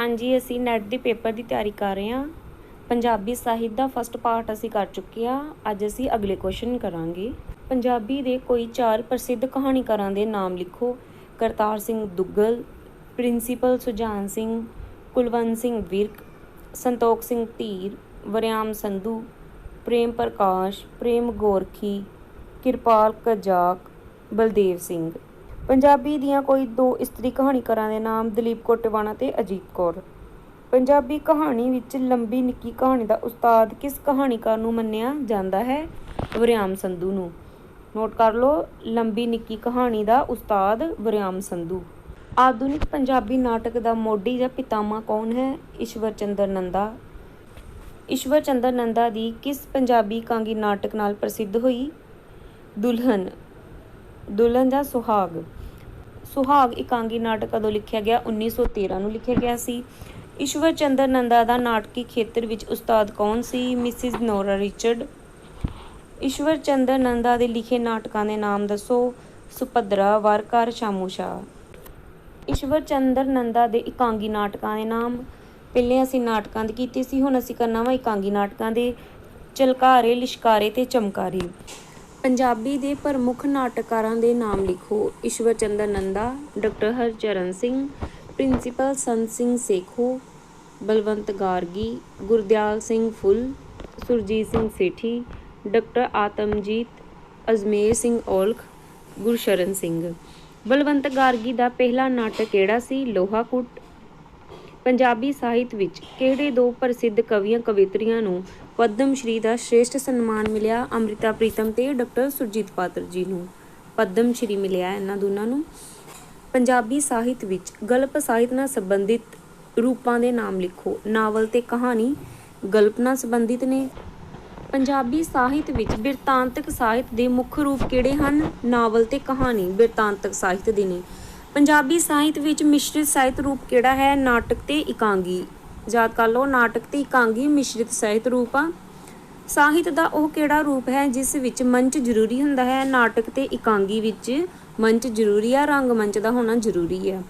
हाँ जी, ਅਸੀਂ ਨੈਟ ਦੇ ਪੇਪਰ ਦੀ ਤਿਆਰੀ ਕਰ ਰਹੇ ਹਾਂ। ਪੰਜਾਬੀ ਸਾਹਿਤ ਦਾ ਫਸਟ ਪਾਰਟ ਅਸੀਂ ਕਰ ਚੁੱਕੇ ਹਾਂ। ਅੱਜ ਅਸੀਂ ਅਗਲੇ ਕੁਐਸਚਨ ਕਰਾਂਗੇ। ਪੰਜਾਬੀ ਦੇ ਕੋਈ 4 ਪ੍ਰਸਿੱਧ ਕਹਾਣੀਕਾਰਾਂ ਦੇ ਨਾਮ ਲਿਖੋ। ਕਰਤਾਰ ਸਿੰਘ ਦੁੱਗਲ, ਪ੍ਰਿੰਸੀਪਲ ਸੁਜਾਨ ਸਿੰਘ, ਕੁਲਵੰਤ ਸਿੰਘ ਵਿਰਕ, ਸੰਤੋਖ ਸਿੰਘ ਧੀਰ, ਵਰਿਆਮ ਸੰਧੂ, ਪ੍ਰੇਮ ਪ੍ਰਕਾਸ਼, ਪ੍ਰੇਮ ਗੋਰਖੀ, ਕਿਰਪਾਲ ਕਜ਼ਾਕ, ਬਲਦੇਵ ਸਿੰਘ। ਪੰਜਾਬੀ ਦੀਆਂ ਕੋਈ 2 ਇਸਤਰੀ ਕਹਾਣੀਕਾਰਾਂ ਦੇ ਨਾਮ ਦਲੀਪ ਕੌਰ ਟਿਵਾਣਾ ਅਤੇ ਅਜੀਤ ਕੌਰ। ਪੰਜਾਬੀ ਕਹਾਣੀ ਵਿੱਚ ਲੰਬੀ ਨਿੱਕੀ ਕਹਾਣੀ ਦਾ ਉਸਤਾਦ ਕਿਸ ਕਹਾਣੀਕਾਰ ਨੂੰ ਮੰਨਿਆ ਜਾਂਦਾ ਹੈ? ਵਰਿਆਮ ਸੰਧੂ ਨੂੰ। ਨੋਟ ਕਰ ਲਓ, ਲੰਬੀ ਨਿੱਕੀ ਕਹਾਣੀ ਦਾ ਉਸਤਾਦ ਵਰਿਆਮ ਸੰਧੂ। ਆਧੁਨਿਕ ਪੰਜਾਬੀ ਨਾਟਕ ਦਾ ਮੋਢੀ ਜਾਂ ਪਿਤਾਮਾ ਕੌਣ ਹੈ? ਈਸ਼ਵਰ ਚੰਦਰ ਨੰਦਾ। ਈਸ਼ਵਰ ਚੰਦਰ ਨੰਦਾ ਦੀ ਕਿਸ ਪੰਜਾਬੀ ਇਕਾਂਗੀ ਨਾਟਕ ਨਾਲ ਪ੍ਰਸਿੱਧ ਹੋਈ? ਦੁਲਹਨ ਜਾਂ ਸੁਹਾਗ। ਸੁਹਾਗ ਇਕਾਂਗੀ ਨਾਟਕ ਕਦੋਂ ਲਿਖਿਆ ਗਿਆ? 1913 ਨੂੰ ਲਿਖਿਆ ਗਿਆ ਸੀ। ਈਸ਼ਵਰ ਚੰਦਰ ਨੰਦਾ ਦਾ ਨਾਟਕੀ ਖੇਤਰ ਵਿੱਚ ਉਸਤਾਦ ਕੌਣ ਸੀ? Mrs Nora Richard. Ishwar Chandar Nanda ਦੇ ਲਿਖੇ ਨਾਟਕਾਂ ਦੇ ਨਾਮ ਦੱਸੋ। ਸੁਭਦਰਾ, ਵਾਰਕਾਰ, ਸ਼ਾਮੂ ਸ਼ਾਹ। ਈਸ਼ਵਰ ਚੰਦਰ ਨੰਦਾ ਦੇ ਇਕਾਂਗੀ ਨਾਟਕਾਂ ਦੇ ਨਾਮ। ਪਹਿਲੇ ਅਸੀਂ ਨਾਟਕਾਂ ਦੇ ਕੀਤੇ ਸੀ, ਹੁਣ ਅਸੀਂ ਕਰਨਾ ਵਾ ਇਕਾਂਗੀ ਨਾਟਕਾਂ ਦੇ। ਝਲਕਾਰੇ, ਲਿਸ਼ਕਾਰੇ ਤੇ ਚਮਕਾਰੇ। ਪੰਜਾਬੀ ਦੇ ਪ੍ਰਮੁੱਖ ਨਾਟਕਕਾਰਾਂ ਦੇ ਨਾਮ ਲਿਖੋ। ਈਸ਼ਵਰ ਚੰਦਰ ਨੰਦਾ, ਡਾਕਟਰ ਹਰਚਰਨ ਸਿੰਘ, ਪ੍ਰਿੰਸੀਪਲ ਸੰਤ ਸਿੰਘ ਸੇਖੋਂ, ਬਲਵੰਤ ਗਾਰਗੀ, ਗੁਰਦਿਆਲ ਸਿੰਘ ਫੁੱਲ, ਸੁਰਜੀਤ ਸਿੰਘ ਸੇਠੀ, ਡਾਕਟਰ ਆਤਮਜੀਤ, ਅਜਮੇਰ ਸਿੰਘ ਔਲਖ, ਗੁਰਸ਼ਰਨ ਸਿੰਘ। ਬਲਵੰਤ ਗਾਰਗੀ ਦਾ ਪਹਿਲਾ ਨਾਟਕ ਕਿਹੜਾ ਸੀ? ਲੋਹਾ ਕੁੱਟ। ਪੰਜਾਬੀ ਸਾਹਿਤ ਵਿੱਚ ਕਿਹੜੇ 2 ਪ੍ਰਸਿੱਧ ਕਵੀਆਂ ਕਵਿਤਰੀਆਂ ਨੂੰ ਪਦਮ ਸ਼੍ਰੀ ਦਾ ਸ਼੍ਰੇਸ਼ਠ ਸਨਮਾਨ ਮਿਲਿਆ? ਅੰਮ੍ਰਿਤਾ ਪ੍ਰੀਤਮ ਤੇ ਡਾਕਟਰ ਸੁਰਜੀਤ ਪਾਤਰ ਜੀ ਨੂੰ ਪਦਮ ਸ਼੍ਰੀ ਮਿਲਿਆ ਇਹਨਾਂ ਦੋਨਾਂ ਨੂੰ। ਪੰਜਾਬੀ ਸਾਹਿਤ ਵਿੱਚ ਗਲਪ ਸਾਹਿਤ ਨਾਲ ਸੰਬੰਧਿਤ ਰੂਪਾਂ ਦੇ ਨਾਮ ਲਿਖੋ। ਨਾਵਲ ਤੇ ਕਹਾਣੀ ਗਲਪ ਨਾਲ ਸੰਬੰਧਿਤ ਨੇ। ਪੰਜਾਬੀ ਸਾਹਿਤ ਵਿੱਚ ਬਿਰਤਾਂਤਕ ਸਾਹਿਤ ਦੇ ਮੁੱਖ ਰੂਪ ਕਿਹੜੇ ਹਨ? ਨਾਵਲ ਤੇ ਕਹਾਣੀ ਬਿਰਤਾਂਤਕ ਸਾਹਿਤ ਦੇ ਨੇ। ਪੰਜਾਬੀ ਸਾਹਿਤ ਵਿੱਚ ਮਿਸ਼ਰਿਤ ਸਾਹਿਤ ਰੂਪ ਕਿਹੜਾ ਹੈ? ਨਾਟਕ ਤੇ ਇਕਾਂਗੀ। ਯਾਦ ਕਰ ਲਓ, ਨਾਟਕ ਤੇ ਇਕਾਂਗੀ ਮਿਸ਼ਰਿਤ ਸਾਹਿਤ ਰੂਪ ਆ। ਸਾਹਿਤ ਦਾ ਉਹ ਕਿਹੜਾ ਰੂਪ ਹੈ ਜਿਸ ਵਿੱਚ ਮੰਚ ਜ਼ਰੂਰੀ ਹੁੰਦਾ ਹੈ? ਨਾਟਕ ਤੇ ਇਕਾਂਗੀ ਵਿੱਚ ਮੰਚ ਜ਼ਰੂਰੀ ਆ, ਰੰਗਮੰਚ ਦਾ ਹੋਣਾ ਜ਼ਰੂਰੀ ਆ।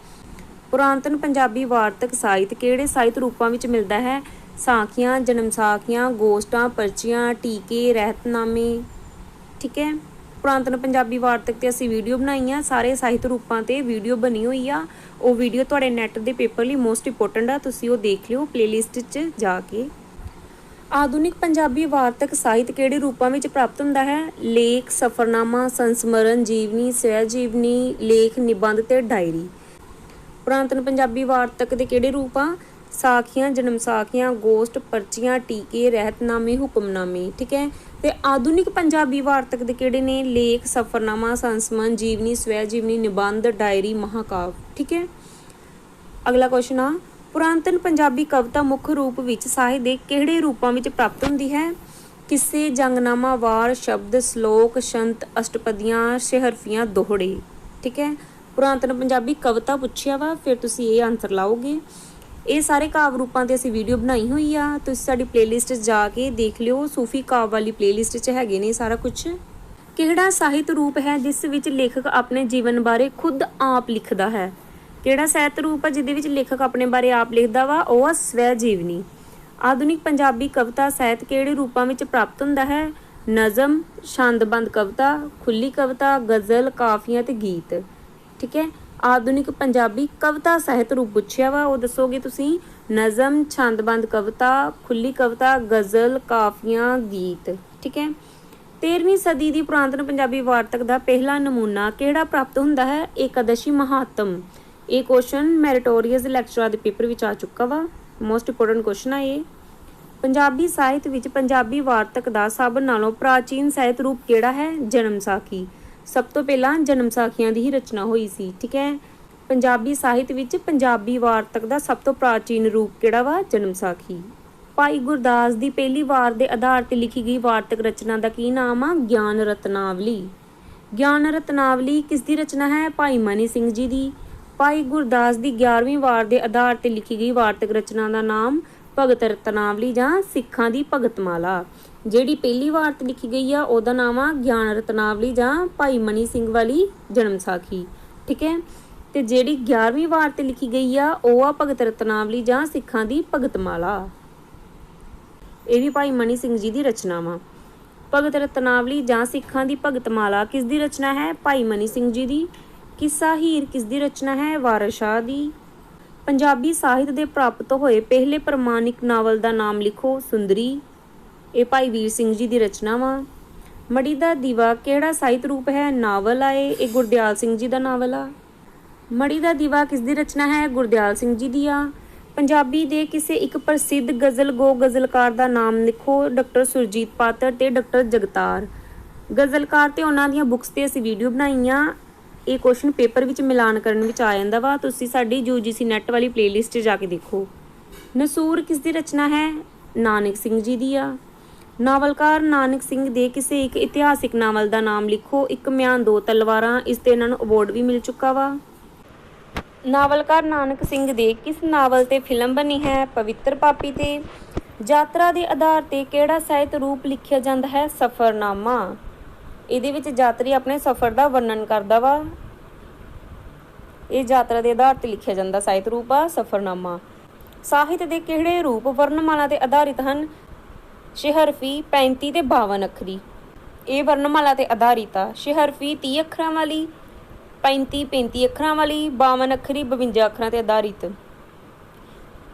ਪੁਰਾਤਨ ਪੰਜਾਬੀ ਵਾਰਤਕ ਸਾਹਿਤ ਕਿਹੜੇ ਸਾਹਿਤ ਰੂਪਾਂ ਵਿੱਚ ਮਿਲਦਾ ਹੈ? ਸਾਖੀਆਂ, ਜਨਮ ਸਾਖੀਆਂ, ਗੋਸ਼ਟਾਂ, ਪਰਚੀਆਂ, ਟੀਕੇ, ਰਹਿਤਨਾਮੇ। ਠੀਕ ਹੈ, ਪੁਰਾਤਨ ਪੰਜਾਬੀ ਵਾਰਤਕ ਤੇ ਅਸੀਂ ਵੀਡੀਓ ਬਣਾਈ ਆ, ਸਾਰੇ ਸਾਹਿਤ ਰੂਪਾਂ ਤੇ ਵੀਡੀਓ ਬਣੀ ਹੋਈ ਆ। ਉਹ ਵੀਡੀਓ ਤੁਹਾਡੇ ਨੈਟ ਦੇ ਪੇਪਰ ਲਈ ਮੋਸਟ ਇੰਪੋਰਟੈਂਟ ਆ, ਤੁਸੀਂ ਉਹ ਦੇਖ ਲਿਓ ਪਲੇਲਿਸਟ 'ਚ ਜਾ ਕੇ। ਆਧੁਨਿਕ ਪੰਜਾਬੀ ਵਾਰਤਕ ਸਾਹਿਤ ਕਿਹੜੇ ਰੂਪਾਂ ਵਿੱਚ ਪ੍ਰਾਪਤ ਹੁੰਦਾ ਹੈ? ਲੇਖ, ਸਫ਼ਰਨਾਮਾ, ਸੰਸਮਰਨ, ਜੀਵਨੀ, ਸਵੈ ਜੀਵਨੀ, ਲੇਖ, ਨਿਬੰਧ ਤੇ ਡਾਇਰੀ। ਪੁਰਾਤਨ ਪੰਜਾਬੀ ਵਾਰਤਕ ਦੇ ਕਿਹੜੇ ਰੂਪ ਆ? ਸਾਖੀਆਂ, ਜਨਮ ਸਾਖੀਆਂ, ਗੋਸ਼ਟ, ਪਰਚੀਆਂ, ਟੀਕੇ, ਰਹਿਤਨਾਮੇ, ਹੁਕਮਨਾਮੇ। ਠੀਕ ਹੈ, ਤੇ ਆਧੁਨਿਕ ਪੰਜਾਬੀ ਵਾਰਤਕ ਦੇ ਕਿਹੜੇ ਨੇ? ਲੇਖ, ਸਫ਼ਰਨਾਮਾ, ਸੰਸਮਰਨ, ਜੀਵਨੀ, ਸਵੈ ਜੀਵਨੀ, ਨਿਬੰਧ, ਡਾਇਰੀ, ਮਹਾਕਾਵ। ਠੀਕ ਹੈ, ਅਗਲਾ ਕੁਐਸਚਨ ਆ, ਪੁਰਾਤਨ ਪੰਜਾਬੀ ਕਵਿਤਾ ਮੁੱਖ ਰੂਪ ਵਿੱਚ ਸਾਹਿਤ ਦੇ ਕਿਹੜੇ ਰੂਪਾਂ ਵਿੱਚ ਪ੍ਰਾਪਤ ਹੁੰਦੀ ਹੈ? ਕਿੱਸੇ, ਜੰਗਨਾਮਾ, ਵਾਰ, ਸ਼ਬਦ, ਸ਼ਲੋਕ, ਛੰਤ, ਅਸ਼ਟਪਦੀਆਂ, ਸ਼ਹਰਫੀਆਂ, ਦੋਹੜੇ। ਠੀਕ ਹੈ, ਪੁਰਾਤਨ ਪੰਜਾਬੀ ਕਵਿਤਾ ਪੁੱਛਿਆ ਵਾ, ਫਿਰ ਤੁਸੀਂ ਇਹ ਆਨਸਰ ਲਾਓਗੇ। ਇਹ ਸਾਰੇ ਕਾਵ ਰੂਪਾਂ 'ਤੇ ਅਸੀਂ ਵੀਡੀਓ ਬਣਾਈ ਹੋਈ ਆ, ਤੁਸੀਂ ਸਾਡੀ ਪਲੇਲਿਸਟ 'ਚ ਜਾ ਕੇ ਦੇਖ ਲਿਓ। ਸੂਫੀ ਕਾਵ ਵਾਲੀ ਪਲੇਲਿਸਟ 'ਚ ਹੈਗੇ ਨੇ ਸਾਰਾ ਕੁਛ। ਕਿਹੜਾ ਸਾਹਿਤ ਰੂਪ ਹੈ ਜਿਸ ਵਿੱਚ ਲੇਖਕ ਆਪਣੇ ਜੀਵਨ ਬਾਰੇ ਖੁਦ ਆਪ ਲਿਖਦਾ ਹੈ? ਕਿਹੜਾ ਸਾਹਿਤ ਰੂਪ ਆ ਜਿਹਦੇ ਵਿੱਚ ਲੇਖਕ ਆਪਣੇ ਬਾਰੇ ਆਪ ਲਿਖਦਾ ਵਾ? ਉਹ ਆ ਸਵੈ ਜੀਵਨੀ। ਆਧੁਨਿਕ ਪੰਜਾਬੀ ਕਵਿਤਾ ਸਾਹਿਤ ਕਿਹੜੇ ਰੂਪਾਂ ਵਿੱਚ ਪ੍ਰਾਪਤ ਹੁੰਦਾ ਹੈ? ਨਜ਼ਮ, ਛੰਦਬੰਦ ਕਵਿਤਾ, ਖੁੱਲੀ ਕਵਿਤਾ, ਗਜ਼ਲ, ਕਾਫੀਆਂ ਤੇ ਗੀਤ। ਠੀਕ ਹੈ, ਆਧੁਨਿਕ ਪੰਜਾਬੀ ਕਵਿਤਾ ਸਾਹਿਤ ਰੂਪ ਪੁੱਛਿਆ ਵਾ, ਉਹ ਦੱਸੋਗੇ ਤੁਸੀਂ। ਨਜ਼ਮ, ਛੰਦਬੰਦ ਕਵਿਤਾ, ਖੁੱਲੀ ਕਵਿਤਾ, ਗਜ਼ਲ, ਕਾਫੀਆਂ, ਗੀਤ। ਠੀਕ ਹੈ, 13ਵੀਂ ਸਦੀ ਦੀ ਪੁਰਾਤਨ ਪੰਜਾਬੀ ਵਾਰਤਕ ਦਾ ਪਹਿਲਾ ਨਮੂਨਾ ਕਿਹੜਾ ਪ੍ਰਾਪਤ ਹੁੰਦਾ ਹੈ? ਏਕਾਦਸ਼ੀ ਮਹਾਤਮ। ਇਹ ਕੁਐਸਚਨ ਮੈਰੀਟੋਰੀਅਸ ਲੈਕਚਰਾਂ ਦੇ ਪੇਪਰ ਵਿੱਚ ਆ ਚੁੱਕਾ ਵਾ, ਮੋਸਟ ਇੰਪੋਰਟੈਂਟ ਕੁਐਸਚਨ ਆ ਇਹ। ਪੰਜਾਬੀ ਸਾਹਿਤ ਵਿੱਚ ਪੰਜਾਬੀ ਵਾਰਤਕ ਦਾ ਸਭ ਨਾਲੋਂ ਪ੍ਰਾਚੀਨ ਸਾਹਿਤ ਰੂਪ ਕਿਹੜਾ ਹੈ? ਜਨਮ ਸਾਖੀ। ਸਭ ਤੋਂ ਪਹਿਲਾਂ ਜਨਮ ਸਾਖੀਆਂ ਦੀ ਹੀ ਰਚਨਾ ਹੋਈ ਸੀ। ਠੀਕ ਹੈ, ਪੰਜਾਬੀ ਸਾਹਿਤ ਵਿੱਚ ਪੰਜਾਬੀ ਵਾਰਤਕ ਦਾ ਸਭ ਤੋਂ ਪ੍ਰਾਚੀਨ ਰੂਪ ਕਿਹੜਾ ਵਾ? ਜਨਮ ਸਾਖੀ। ਭਾਈ ਗੁਰਦਾਸ ਦੀ ਪਹਿਲੀ ਵਾਰ ਦੇ ਆਧਾਰ ਤੇ ਲਿਖੀ ਗਈ ਵਾਰਤਕ ਰਚਨਾ ਦਾ ਕੀ ਨਾਮ ਆ? ਗਿਆਨ ਰਤਨਾਵਲੀ। ਗਿਆਨ ਰਤਨਾਵਲੀ ਕਿਸ ਦੀ ਰਚਨਾ ਹੈ? ਭਾਈ ਮਨੀ ਸਿੰਘ ਜੀ ਦੀ। ਭਾਈ ਗੁਰਦਾਸ ਦੀ 11ਵੀਂ ਵਾਰ ਦੇ ਆਧਾਰ ਤੇ ਲਿਖੀ ਗਈ ਵਾਰਤਕ ਰਚਨਾ ਦਾ ਨਾਮ ਭਗਤ ਰਤਨਾਵਲੀ ਜਾਂ ਸਿੱਖਾਂ ਦੀ ਭਗਤਮਾਲਾ। ਜਿਹੜੀ ਪਹਿਲੀ ਵਾਰ ਤੇ ਲਿਖੀ ਗਈ ਆ ਉਹਦਾ ਨਾਮ ਆ ਗਿਆਨ ਰਤਨਾਵਲੀ ਜਾਂ ਭਾਈ ਮਨੀ ਸਿੰਘ ਵਾਲੀ ਜਨਮ ਸਾਖੀ। ਠੀਕ ਹੈ, ਤੇ ਜਿਹੜੀ 11ਵੀਂ ਵਾਰ ਤੇ ਲਿਖੀ ਗਈ ਆ ਉਹ ਆ ਭਗਤ ਰਤਨਾਵਲੀ ਜਾਂ ਸਿੱਖਾਂ ਦੀ ਭਗਤਮਾਲਾ। ਇਹ ਵੀ ਭਾਈ ਮਨੀ ਸਿੰਘ ਜੀ ਦੀ ਰਚਨਾ ਵਾ। ਭਗਤ ਰਤਨਾਵਲੀ ਜਾਂ ਸਿੱਖਾਂ ਦੀ ਭਗਤਮਾਲਾ ਕਿਸ ਦੀ ਰਚਨਾ ਹੈ? ਭਾਈ ਮਨੀ ਸਿੰਘ ਜੀ ਦੀ। ਕਿੱਸਾ ਹੀਰ ਕਿਸ ਦੀ ਰਚਨਾ ਹੈ? ਵਾਰਿਸ ਸ਼ਾਹ ਦੀ। ਪੰਜਾਬੀ ਸਾਹਿਤ ਦੇ ਪ੍ਰਾਪਤ ਹੋਏ ਪਹਿਲੇ ਪ੍ਰਮਾਣਿਕ ਨਾਵਲ ਦਾ ਨਾਮ ਲਿਖੋ। ਸੁੰਦਰੀ। ਇਹ ਭਾਈ ਵੀਰ ਸਿੰਘ ਜੀ ਦੀ ਰਚਨਾ ਵਾ। ਮੜੀ ਦਾ ਦੀਵਾ ਕਿਹੜਾ ਸਾਹਿਤ ਰੂਪ ਹੈ? ਨਾਵਲ ਆ। ਇਹ ਗੁਰਦਿਆਲ ਸਿੰਘ ਜੀ ਦਾ ਨਾਵਲ ਆ। ਮੜੀ ਦਾ ਦੀਵਾ ਕਿਸ ਦੀ ਰਚਨਾ ਹੈ? ਗੁਰਦਿਆਲ ਸਿੰਘ ਜੀ ਦੀ ਆ। ਪੰਜਾਬੀ ਦੇ ਕਿਸੇ ਇੱਕ ਪ੍ਰਸਿੱਧ ਗਜ਼ਲ ਗੋ ਗਜ਼ਲਕਾਰ ਦਾ ਨਾਮ ਲਿਖੋ। ਡਾਕਟਰ ਸੁਰਜੀਤ ਪਾਤਰ ਤੇ ਡਾਕਟਰ ਜਗਤਾਰ। ਗਜ਼ਲਕਾਰ ਤੇ ਉਹਨਾਂ ਦੀਆਂ ਬੁੱਕਸ ਤੇ ਅਸੀਂ ਵੀਡੀਓ ਬਣਾਈਆਂ। ਇਹ ਕੁਐਸਚਨ ਪੇਪਰ ਵਿੱਚ ਮਿਲਾਨ ਕਰਨ ਵਿੱਚ ਆ ਜਾਂਦਾ ਵਾ। ਤੁਸੀਂ ਸਾਡੀ UGC ਨੈਟ ਵਾਲੀ ਪਲੇਲਿਸਟ 'ਚ ਜਾ ਕੇ ਦੇਖੋ। ਨਸੂਰ ਕਿਸ ਦੀ ਰਚਨਾ ਹੈ? ਨਾਨਕ ਸਿੰਘ ਜੀ ਦੀ ਆ। ਨਾਵਲਕਾਰ ਨਾਨਕ ਸਿੰਘ ਦੇ ਕਿਸੇ ਇੱਕ ਇਤਿਹਾਸਿਕ ਨਾਵਲ ਦਾ ਨਾਮ ਲਿਖੋ। ਇੱਕ ਮਿਆਨ ਦੋ ਤਲਵਾਰਾਂ। ਇਸ ਤੇ ਇਹਨਾਂ ਨੂੰ ਅਵਾਰਡ ਵੀ ਮਿਲ ਚੁੱਕਾ ਵਾ। ਨਾਵਲਕਾਰ ਨਾਨਕ ਸਿੰਘ ਦੇ ਕਿਸ ਨਾਵਲ ਤੇ ਫਿਲਮ ਬਣੀ ਹੈ? ਪਵਿੱਤਰ ਪਾਪੀ ਤੇ। ਯਾਤਰਾ ਦੇ ਆਧਾਰ ਤੇ ਕਿਹੜਾ ਸਾਹਿਤ ਰੂਪ ਲਿਖਿਆ ਜਾਂਦਾ ਹੈ? ਸਫ਼ਰਨਾਮਾ। ਇਹਦੇ ਵਿੱਚ ਯਾਤਰੀ ਆਪਣੇ ਸਫ਼ਰ ਦਾ ਵਰਣਨ ਕਰਦਾ ਵਾ। ਇਹ ਯਾਤਰਾ ਦੇ ਆਧਾਰ ਤੇ ਲਿਖਿਆ ਜਾਂਦਾ ਸਾਹਿਤ ਰੂਪ ਆ ਸਫ਼ਰਨਾਮਾ। ਸਾਹਿਤ ਦੇ ਕਿਹੜੇ ਰੂਪ ਵਰਣਮਾਲਾ ਤੇ ਆਧਾਰਿਤ ਹਨ? ਸ਼ਿਹਰਫੀ, 35 ਤੇ 52 ਅੱਖਰੀ। ਇਹ ਵਰਣਮਾਲਾ ਤੇ ਆਧਾਰਿਤ ਆ। ਸ਼ਿਹਰਫੀ 30 ਅੱਖਰਾਂ ਵਾਲੀ, 35 ਅੱਖਰਾਂ ਵਾਲੀ, 52 ਅੱਖਰੀ 52 ਅੱਖਰਾਂ ਤੇ ਆਧਾਰਿਤ।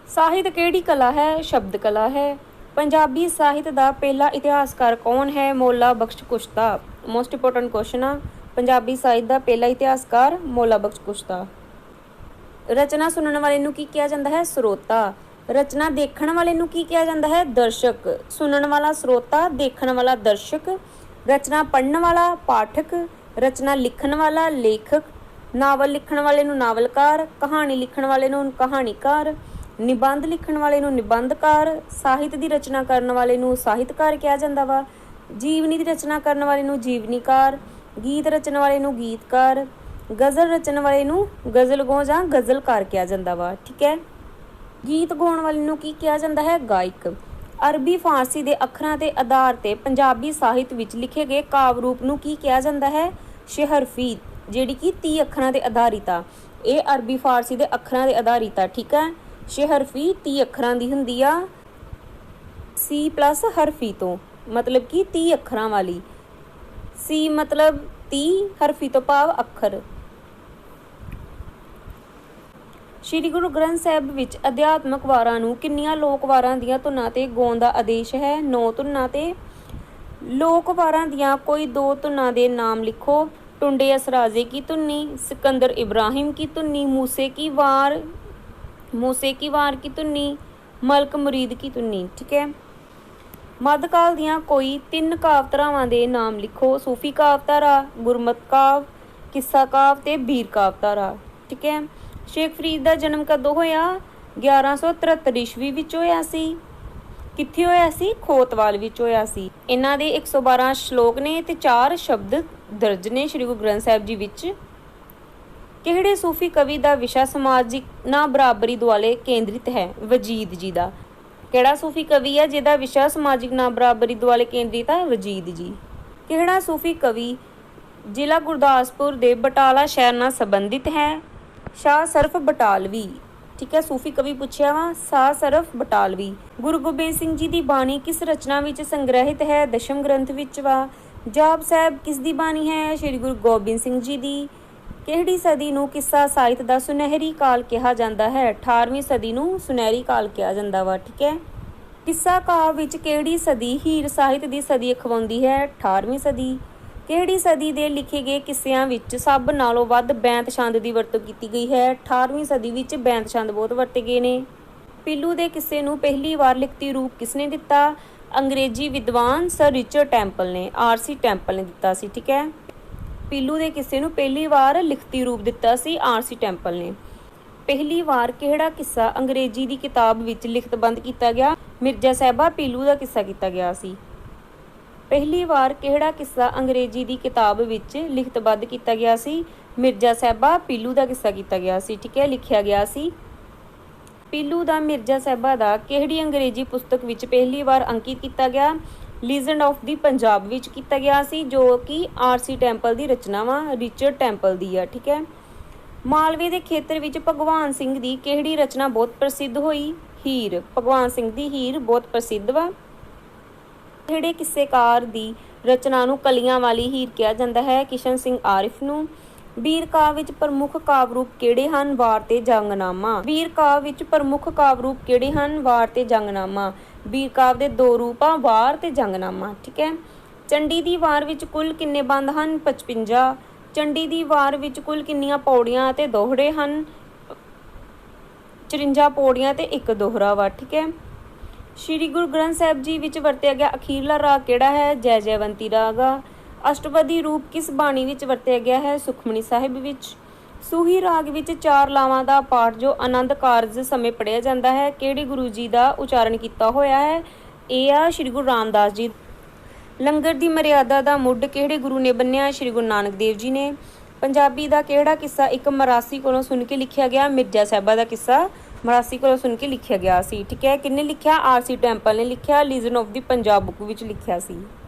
ਸਾਹਿਤ ਕਿਹੜੀ ਕਲਾ ਹੈ? ਸ਼ਬਦ ਕਲਾ ਹੈ। ਪੰਜਾਬੀ ਸਾਹਿਤ ਦਾ ਪਹਿਲਾ ਇਤਿਹਾਸਕਾਰ ਕੌਣ ਹੈ? ਮੌਲਾ ਬਖਸ਼ ਕੁਸ਼ਤਾ। ਮੋਸਟ ਇੰਪੋਰਟੈਂਟ ਕੁਐਸਚਨ ਆ। ਪੰਜਾਬੀ ਸਾਹਿਤ ਦਾ ਪਹਿਲਾ ਇਤਿਹਾਸਕਾਰ ਮੌਲਾ ਬਖਸ਼ ਕੁਸ਼ਤਾ। ਰਚਨਾ ਸੁਣਨ ਵਾਲੇ ਨੂੰ ਕੀ ਕਿਹਾ ਜਾਂਦਾ ਹੈ? ਸਰੋਤਾ। ਰਚਨਾ ਦੇਖਣ ਵਾਲੇ ਨੂੰ ਕੀ ਕਿਹਾ ਜਾਂਦਾ ਹੈ? ਦਰਸ਼ਕ। ਸੁਣਨ ਵਾਲਾ ਸਰੋਤਾ, ਦੇਖਣ ਵਾਲਾ ਦਰਸ਼ਕ। ਰਚਨਾ ਪੜ੍ਹਨ ਵਾਲਾ ਪਾਠਕ। ਰਚਨਾ ਲਿਖਣ ਵਾਲਾ ਲੇਖਕ। ਨਾਵਲ ਲਿਖਣ ਵਾਲੇ ਨੂੰ ਨਾਵਲਕਾਰ। ਕਹਾਣੀ ਲਿਖਣ ਵਾਲੇ ਨੂੰ ਕਹਾਣੀਕਾਰ। ਨਿਬੰਧ ਲਿਖਣ ਵਾਲੇ ਨੂੰ ਨਿਬੰਧਕਾਰ। ਸਾਹਿਤ ਦੀ ਰਚਨਾ ਕਰਨ ਵਾਲੇ ਨੂੰ ਸਾਹਿਤਕਾਰ ਕਿਹਾ ਜਾਂਦਾ ਵਾ। ਜੀਵਨੀ ਦੀ ਰਚਨਾ ਕਰਨ ਵਾਲੇ ਨੂੰ ਜੀਵਨੀਕਾਰ। ਗੀਤ ਰਚਣ ਵਾਲੇ ਨੂੰ ਗੀਤਕਾਰ। ਗਜ਼ਲ ਰਚਣ ਵਾਲੇ ਨੂੰ ਗਜ਼ਲਗੋ ਜਾਂ ਗਜ਼ਲਕਾਰ ਕਿਹਾ ਜਾਂਦਾ ਵਾ। ਠੀਕ ਹੈ। ਗੀਤ ਗਾਉਣ ਵਾਲੇ ਨੂੰ ਕੀ ਕਿਹਾ ਜਾਂਦਾ ਹੈ? ਗਾਇਕ। ਅਰਬੀ ਫਾਰਸੀ ਦੇ ਅੱਖਰਾਂ ਦੇ ਆਧਾਰ ਤੇ ਪੰਜਾਬੀ ਸਾਹਿਤ ਵਿੱਚ ਲਿਖੇ ਗਏ ਕਾਵਿ ਰੂਪ ਨੂੰ ਕੀ ਕਿਹਾ ਜਾਂਦਾ ਹੈ? ਸ਼ਿਹਰਫੀ, ਜਿਹੜੀ ਕਿ 30 ਅੱਖਰਾਂ ਤੇ ਆਧਾਰਿਤ ਆ। ਇਹ ਅਰਬੀ ਫਾਰਸੀ ਦੇ ਅੱਖਰਾਂ ਤੇ ਆਧਾਰਿਤ ਆ। ਠੀਕ ਹੈ। ਸ਼ਿਹਰਫੀ 30 ਅੱਖਰਾਂ ਦੀ ਹੁੰਦੀ ਆ। C+ ਹਰਫੀ ਤੋਂ, ਮਤਲਬ ਕਿ 30 ਅੱਖਰਾਂ ਵਾਲੀ। C ਮਤਲਬ 30, ਹਰਫੀ ਤੋਂ ਭਾਵ ਅੱਖਰ। ਸ਼੍ਰੀ ਗੁਰੂ ਗ੍ਰੰਥ ਸਾਹਿਬ ਵਿੱਚ ਅਧਿਆਤਮਕ ਵਾਰਾਂ ਨੂੰ ਕਿੰਨੀਆਂ ਲੋਕ ਵਾਰਾਂ ਦੀਆਂ ਧੁਨਾਂ ਤੇ ਗਾਉਣ ਦਾ ਆਦੇਸ਼ ਹੈ? 9 ਧੁਨਾਂ ਤੇ। ਲੋਕ ਵਾਰਾਂ ਦੀਆਂ ਕੋਈ 2 ਧੁਨਾਂ ਦੇ ਨਾਮ ਲਿਖੋ। ਟੁੰਡੇ ਅਸਰਾਜੇ ਕੀ ਧੁਨੀ, ਸਿਕੰਦਰ ਇਬਰਾਹਿਮ ਕੀ ਧੁਨੀ, ਮੂਸੇ ਕੀ ਵਾਰ ਕੀ ਧੁਨੀ, ਮਲਕ ਮੁਰੀਦ ਕੀ ਧੁਨੀ। ਠੀਕ ਹੈ। ਮੱਧਕਾਲ ਦੀਆਂ ਕੋਈ 3 ਕਾਵਿ-ਧਾਰਾਵਾਂ ਦੇ ਨਾਮ ਲਿਖੋ। ਸੂਫੀ ਕਾਵਿ-ਧਾਰਾ, ਗੁਰਮਤਿ ਕਾਵਿ, ਕਿੱਸਾ ਕਾਵਿ ਤੇ ਬੀਰ ਕਾਵਿ-ਧਾਰਾ। ਠੀਕ ਹੈ। ਸ਼ੇਖ ਫਰੀਦ ਦਾ ਜਨਮ ਕਦੋਂ ਹੋਇਆ? 1173 ਈਸਵੀ ਵਿੱਚ ਹੋਇਆ ਸੀ। ਕਿੱਥੇ ਹੋਇਆ ਸੀ? ਖੋਤਵਾਲ ਵਿੱਚ ਹੋਇਆ ਸੀ। ਇਹਨਾਂ ਦੇ 112 ਸ਼ਲੋਕ ਨੇ ਤੇ 4 ਸ਼ਬਦ ਦਰਜ ਨੇ ਸ਼੍ਰੀ ਗੁਰੂ ਗ੍ਰੰਥ ਸਾਹਿਬ ਜੀ ਵਿੱਚ। ਕਿਹੜੇ ਸੂਫੀ ਕਵੀ ਦਾ ਵਿਸ਼ਾ ਸਮਾਜਿਕ ਨਾ ਬਰਾਬਰੀ ਦੁਆਲੇ ਕੇਂਦਰਿਤ ਹੈ? ਵਜੀਦ ਜੀ ਦਾ। ਕਿਹੜਾ ਸੂਫੀ ਕਵੀ ਹੈ ਜਿਹਦਾ ਵਿਸ਼ਾ ਸਮਾਜਿਕ ਨਾ ਬਰਾਬਰੀ ਦੁਆਲੇ ਕੇਂਦਰਿਤ ਹੈ? ਵਜੀਦ ਜੀ। ਕਿਹੜਾ ਸੂਫੀ ਕਵੀ ਜ਼ਿਲ੍ਹਾ ਗੁਰਦਾਸਪੁਰ ਦੇ ਬਟਾਲਾ ਸ਼ਹਿਰ ਨਾਲ ਸੰਬੰਧਿਤ ਹੈ? ਸ਼ਾਹ ਸਰਫ ਬਟਾਲਵੀ। ਠੀਕ ਹੈ। ਸੂਫੀ ਕਵੀ ਪੁੱਛਿਆ ਵਾ, ਸ਼ਾਹ ਸਰਫ ਬਟਾਲਵੀ। ਗੁਰੂ ਗੋਬਿੰਦ ਸਿੰਘ ਜੀ ਦੀ ਬਾਣੀ ਕਿਸ ਰਚਨਾ ਵਿੱਚ ਸੰਗ੍ਰਹਿਤ ਹੈ? ਦਸ਼ਮ ਗ੍ਰੰਥ ਵਿੱਚ ਵਾ। ਜਾਪ ਸਾਹਿਬ ਕਿਸ ਦੀ ਬਾਣੀ ਹੈ? ਸ਼੍ਰੀ ਗੁਰੂ ਗੋਬਿੰਦ ਸਿੰਘ ਜੀ ਦੀ। ਕਿਹੜੀ ਸਦੀ ਨੂੰ ਕਿੱਸਾ ਸਾਹਿਤ ਦਾ ਸੁਨਹਿਰੀ ਕਾਲ ਕਿਹਾ ਜਾਂਦਾ ਹੈ? 18ਵੀਂ ਸਦੀ ਨੂੰ ਸੁਨਹਿਰੀ ਕਾਲ ਕਿਹਾ ਜਾਂਦਾ ਵਾ। ਠੀਕ ਹੈ। ਕਿੱਸਾ ਕਾਵਿ ਵਿੱਚ ਕਿਹੜੀ ਸਦੀ ਹੀਰ ਸਾਹਿਤ ਦੀ ਸਦੀ ਅਖਵਾਉਂਦੀ ਹੈ? 18ਵੀਂ ਸਦੀ। ਕਿਹੜੀ ਸਦੀ ਦੇ ਲਿਖੇ ਗਏ ਕਿੱਸਿਆਂ ਵਿੱਚ ਸਭ ਨਾਲੋਂ ਵੱਧ ਬੈਂਤ ਛੰਦ ਦੀ ਵਰਤੋਂ ਕੀਤੀ ਗਈ ਹੈ? 18ਵੀਂ ਸਦੀ ਵਿੱਚ ਬੈਂਤ ਛੰਦ ਬਹੁਤ ਵਰਤੇ ਗਏ ਨੇ। ਪੀਲੂ ਦੇ ਕਿੱਸੇ ਨੂੰ ਪਹਿਲੀ ਵਾਰ ਲਿਖਤੀ ਰੂਪ ਕਿਸਨੇ ਦਿੱਤਾ? ਅੰਗਰੇਜ਼ੀ ਵਿਦਵਾਨ ਸਰ ਰਿਚਰਡ ਟੈਂਪਲ ਨੇ। RC ਟੈਂਪਲ ਨੇ ਦਿੱਤਾ ਸੀ। ਠੀਕ ਹੈ। ਪੀਲੂ ਦੇ ਕਿੱਸੇ ਨੂੰ ਪਹਿਲੀ ਵਾਰ ਲਿਖਤੀ ਰੂਪ ਦਿੱਤਾ ਸੀ RC ਟੈਂਪਲ ਨੇ। ਪਹਿਲੀ ਵਾਰ ਕਿਹੜਾ ਕਿੱਸਾ ਅੰਗਰੇਜ਼ੀ ਦੀ ਕਿਤਾਬ ਵਿੱਚ ਲਿਖਤਬੰਦ ਕੀਤਾ ਗਿਆ? ਮਿਰਜ਼ਾ ਸਾਹਿਬਾ ਪੀਲੂ ਦਾ ਕਿੱਸਾ ਕੀਤਾ ਗਿਆ ਸੀ। ਪਹਿਲੀ ਵਾਰ ਕਿਹੜਾ ਕਿੱਸਾ ਅੰਗਰੇਜ਼ੀ ਦੀ ਕਿਤਾਬ ਵਿੱਚ ਲਿਖਤਬੰਦ ਕੀਤਾ ਗਿਆ ਸੀ? ਮਿਰਜ਼ਾ ਸਾਹਿਬਾ ਪੀਲੂ ਦਾ ਕਿੱਸਾ ਕੀਤਾ ਗਿਆ ਸੀ। ਠੀਕ ਹੈ। ਲਿਖਿਆ ਗਿਆ ਸੀ। ਪੀਲੂ ਦਾ ਮਿਰਜ਼ਾ ਸਾਹਿਬਾ ਦਾ ਕਿਹੜੀ ਅੰਗਰੇਜ਼ੀ ਪੁਸਤਕ ਵਿੱਚ ਪਹਿਲੀ ਵਾਰ ਅੰਕਿਤ ਕੀਤਾ ਗਿਆ? ਲੀਜੈਂਡ ਆਫ ਦੀ ਪੰਜਾਬ ਵਿੱਚ ਕੀਤਾ ਗਿਆ ਸੀ, ਜੋ ਕਿ RC ਟੈਂਪਲ ਦੀ ਰਚਨਾ ਵਾ, ਰਿਚਰਡ ਟੈਂਪਲ ਦੀ ਆ। ਠੀਕ ਹੈ। ਮਾਲਵੇ ਦੇ ਖੇਤਰ ਵਿੱਚ ਭਗਵਾਨ ਸਿੰਘ ਦੀ ਕਿਹੜੀ ਰਚਨਾ ਬਹੁਤ ਪ੍ਰਸਿੱਧ ਹੋਈ? ਹੀਰ। ਭਗਵਾਨ ਸਿੰਘ ਦੀ ਹੀਰ ਬਹੁਤ ਪ੍ਰਸਿੱਧ ਵਾ। ਕਿਹੜੇ ਕਿੱਸੇਕਾਰ ਦੀ ਰਚਨਾ ਨੂੰ ਕਲੀਆਂ ਵਾਲੀ ਹੀਰ ਕਿਹਾ ਜਾਂਦਾ ਹੈ? ਕਿਸ਼ਨ ਸਿੰਘ ਆਰਿਫ ਨੂੰ। ਵੀਰ ਕਾਵਿ ਵਿੱਚ ਪ੍ਰਮੁੱਖ ਕਾਵਿ ਰੂਪ ਕਿਹੜੇ ਹਨ? ਵਾਰ ਤੇ ਜੰਗਨਾਮਾ। ਵੀਰ ਕਾਵਿ ਵਿੱਚ ਪ੍ਰਮੁੱਖ ਕਾਵਿ ਰੂਪ ਕਿਹੜੇ ਹਨ? ਵਾਰ ਤੇ ਜੰਗਨਾਮਾ। ਵੀਰ ਕਾਵਿ ਦੇ ਦੋ ਰੂਪ ਆ, ਵਾਰ ਤੇ ਜੰਗਨਾਮਾ। ਠੀਕ ਹੈ। ਚੰਡੀ ਦੀ ਵਾਰ ਵਿੱਚ ਕੁੱਲ ਕਿੰਨੇ ਬੰਦ ਹਨ? 55। ਚੰਡੀ ਦੀ ਵਾਰ ਵਿੱਚ ਕੁੱਲ ਕਿੰਨੀਆਂ ਪੌੜੀਆਂ ਅਤੇ ਦੋਹੜੇ ਹਨ? 54 ਪੌੜੀਆਂ ਤੇ ਇੱਕ ਦੋਹਰਾ ਵਾ। ਠੀਕ ਹੈ। ਸ਼੍ਰੀ ਗੁਰੂ ਗ੍ਰੰਥ ਸਾਹਿਬ ਜੀ ਵਿੱਚ ਵਰਤਿਆ ਗਿਆ ਅਖੀਰਲਾ ਰਾਗ ਕਿਹੜਾ ਹੈ? ਜੈ ਜੈਵੰਤੀ ਰਾਗ ਆ। ਅਸ਼ਟਪਦੀ ਰੂਪ ਕਿਸ ਬਾਣੀ ਵਿੱਚ ਵਰਤਿਆ ਗਿਆ ਹੈ? ਸੁਖਮਨੀ ਸਾਹਿਬ ਵਿੱਚ। ਸੂਹੀ ਰਾਗ ਵਿੱਚ 4 ਲਾਵਾਂ ਦਾ ਪਾਠ ਜੋ ਆਨੰਦ ਕਾਰਜ ਸਮੇਂ ਪੜ੍ਹਿਆ ਜਾਂਦਾ ਹੈ, ਕਿਹੜੇ ਗੁਰੂ ਜੀ ਦਾ ਉਚਾਰਨ ਕੀਤਾ ਹੋਇਆ ਹੈ? ਇਹ ਆ ਸ਼੍ਰੀ ਗੁਰੂ ਰਾਮਦਾਸ ਜੀ। ਲੰਗਰ ਦੀ ਮਰਿਆਦਾ ਦਾ ਮੁੱਢ ਕਿਹੜੇ ਗੁਰੂ ਨੇ ਬੰਨਿਆ? ਸ਼੍ਰੀ ਗੁਰੂ ਨਾਨਕ ਦੇਵ ਜੀ ਨੇ। ਪੰਜਾਬੀ ਦਾ ਕਿਹੜਾ ਕਿੱਸਾ ਇੱਕ ਮਰਾਸੀ ਕੋਲੋਂ ਸੁਣ ਕੇ ਲਿਖਿਆ ਗਿਆ? ਮਿਰਜ਼ਾ ਸਾਹਿਬਾ ਦਾ ਕਿੱਸਾ ਮਰਾਸੀ ਕੋਲੋਂ ਸੁਣ ਕੇ ਲਿਖਿਆ ਗਿਆ ਸੀ। ਠੀਕ ਹੈ। ਕਿਹਨੇ ਲਿਖਿਆ? ਆਰਸੀ ਟੈਂਪਲ ਨੇ ਲਿਖਿਆ। ਲੀਜ਼ਨ ਆਫ ਦੀ ਪੰਜਾਬ ਬੁੱਕ ਵਿੱਚ ਲਿਖਿਆ ਸੀ।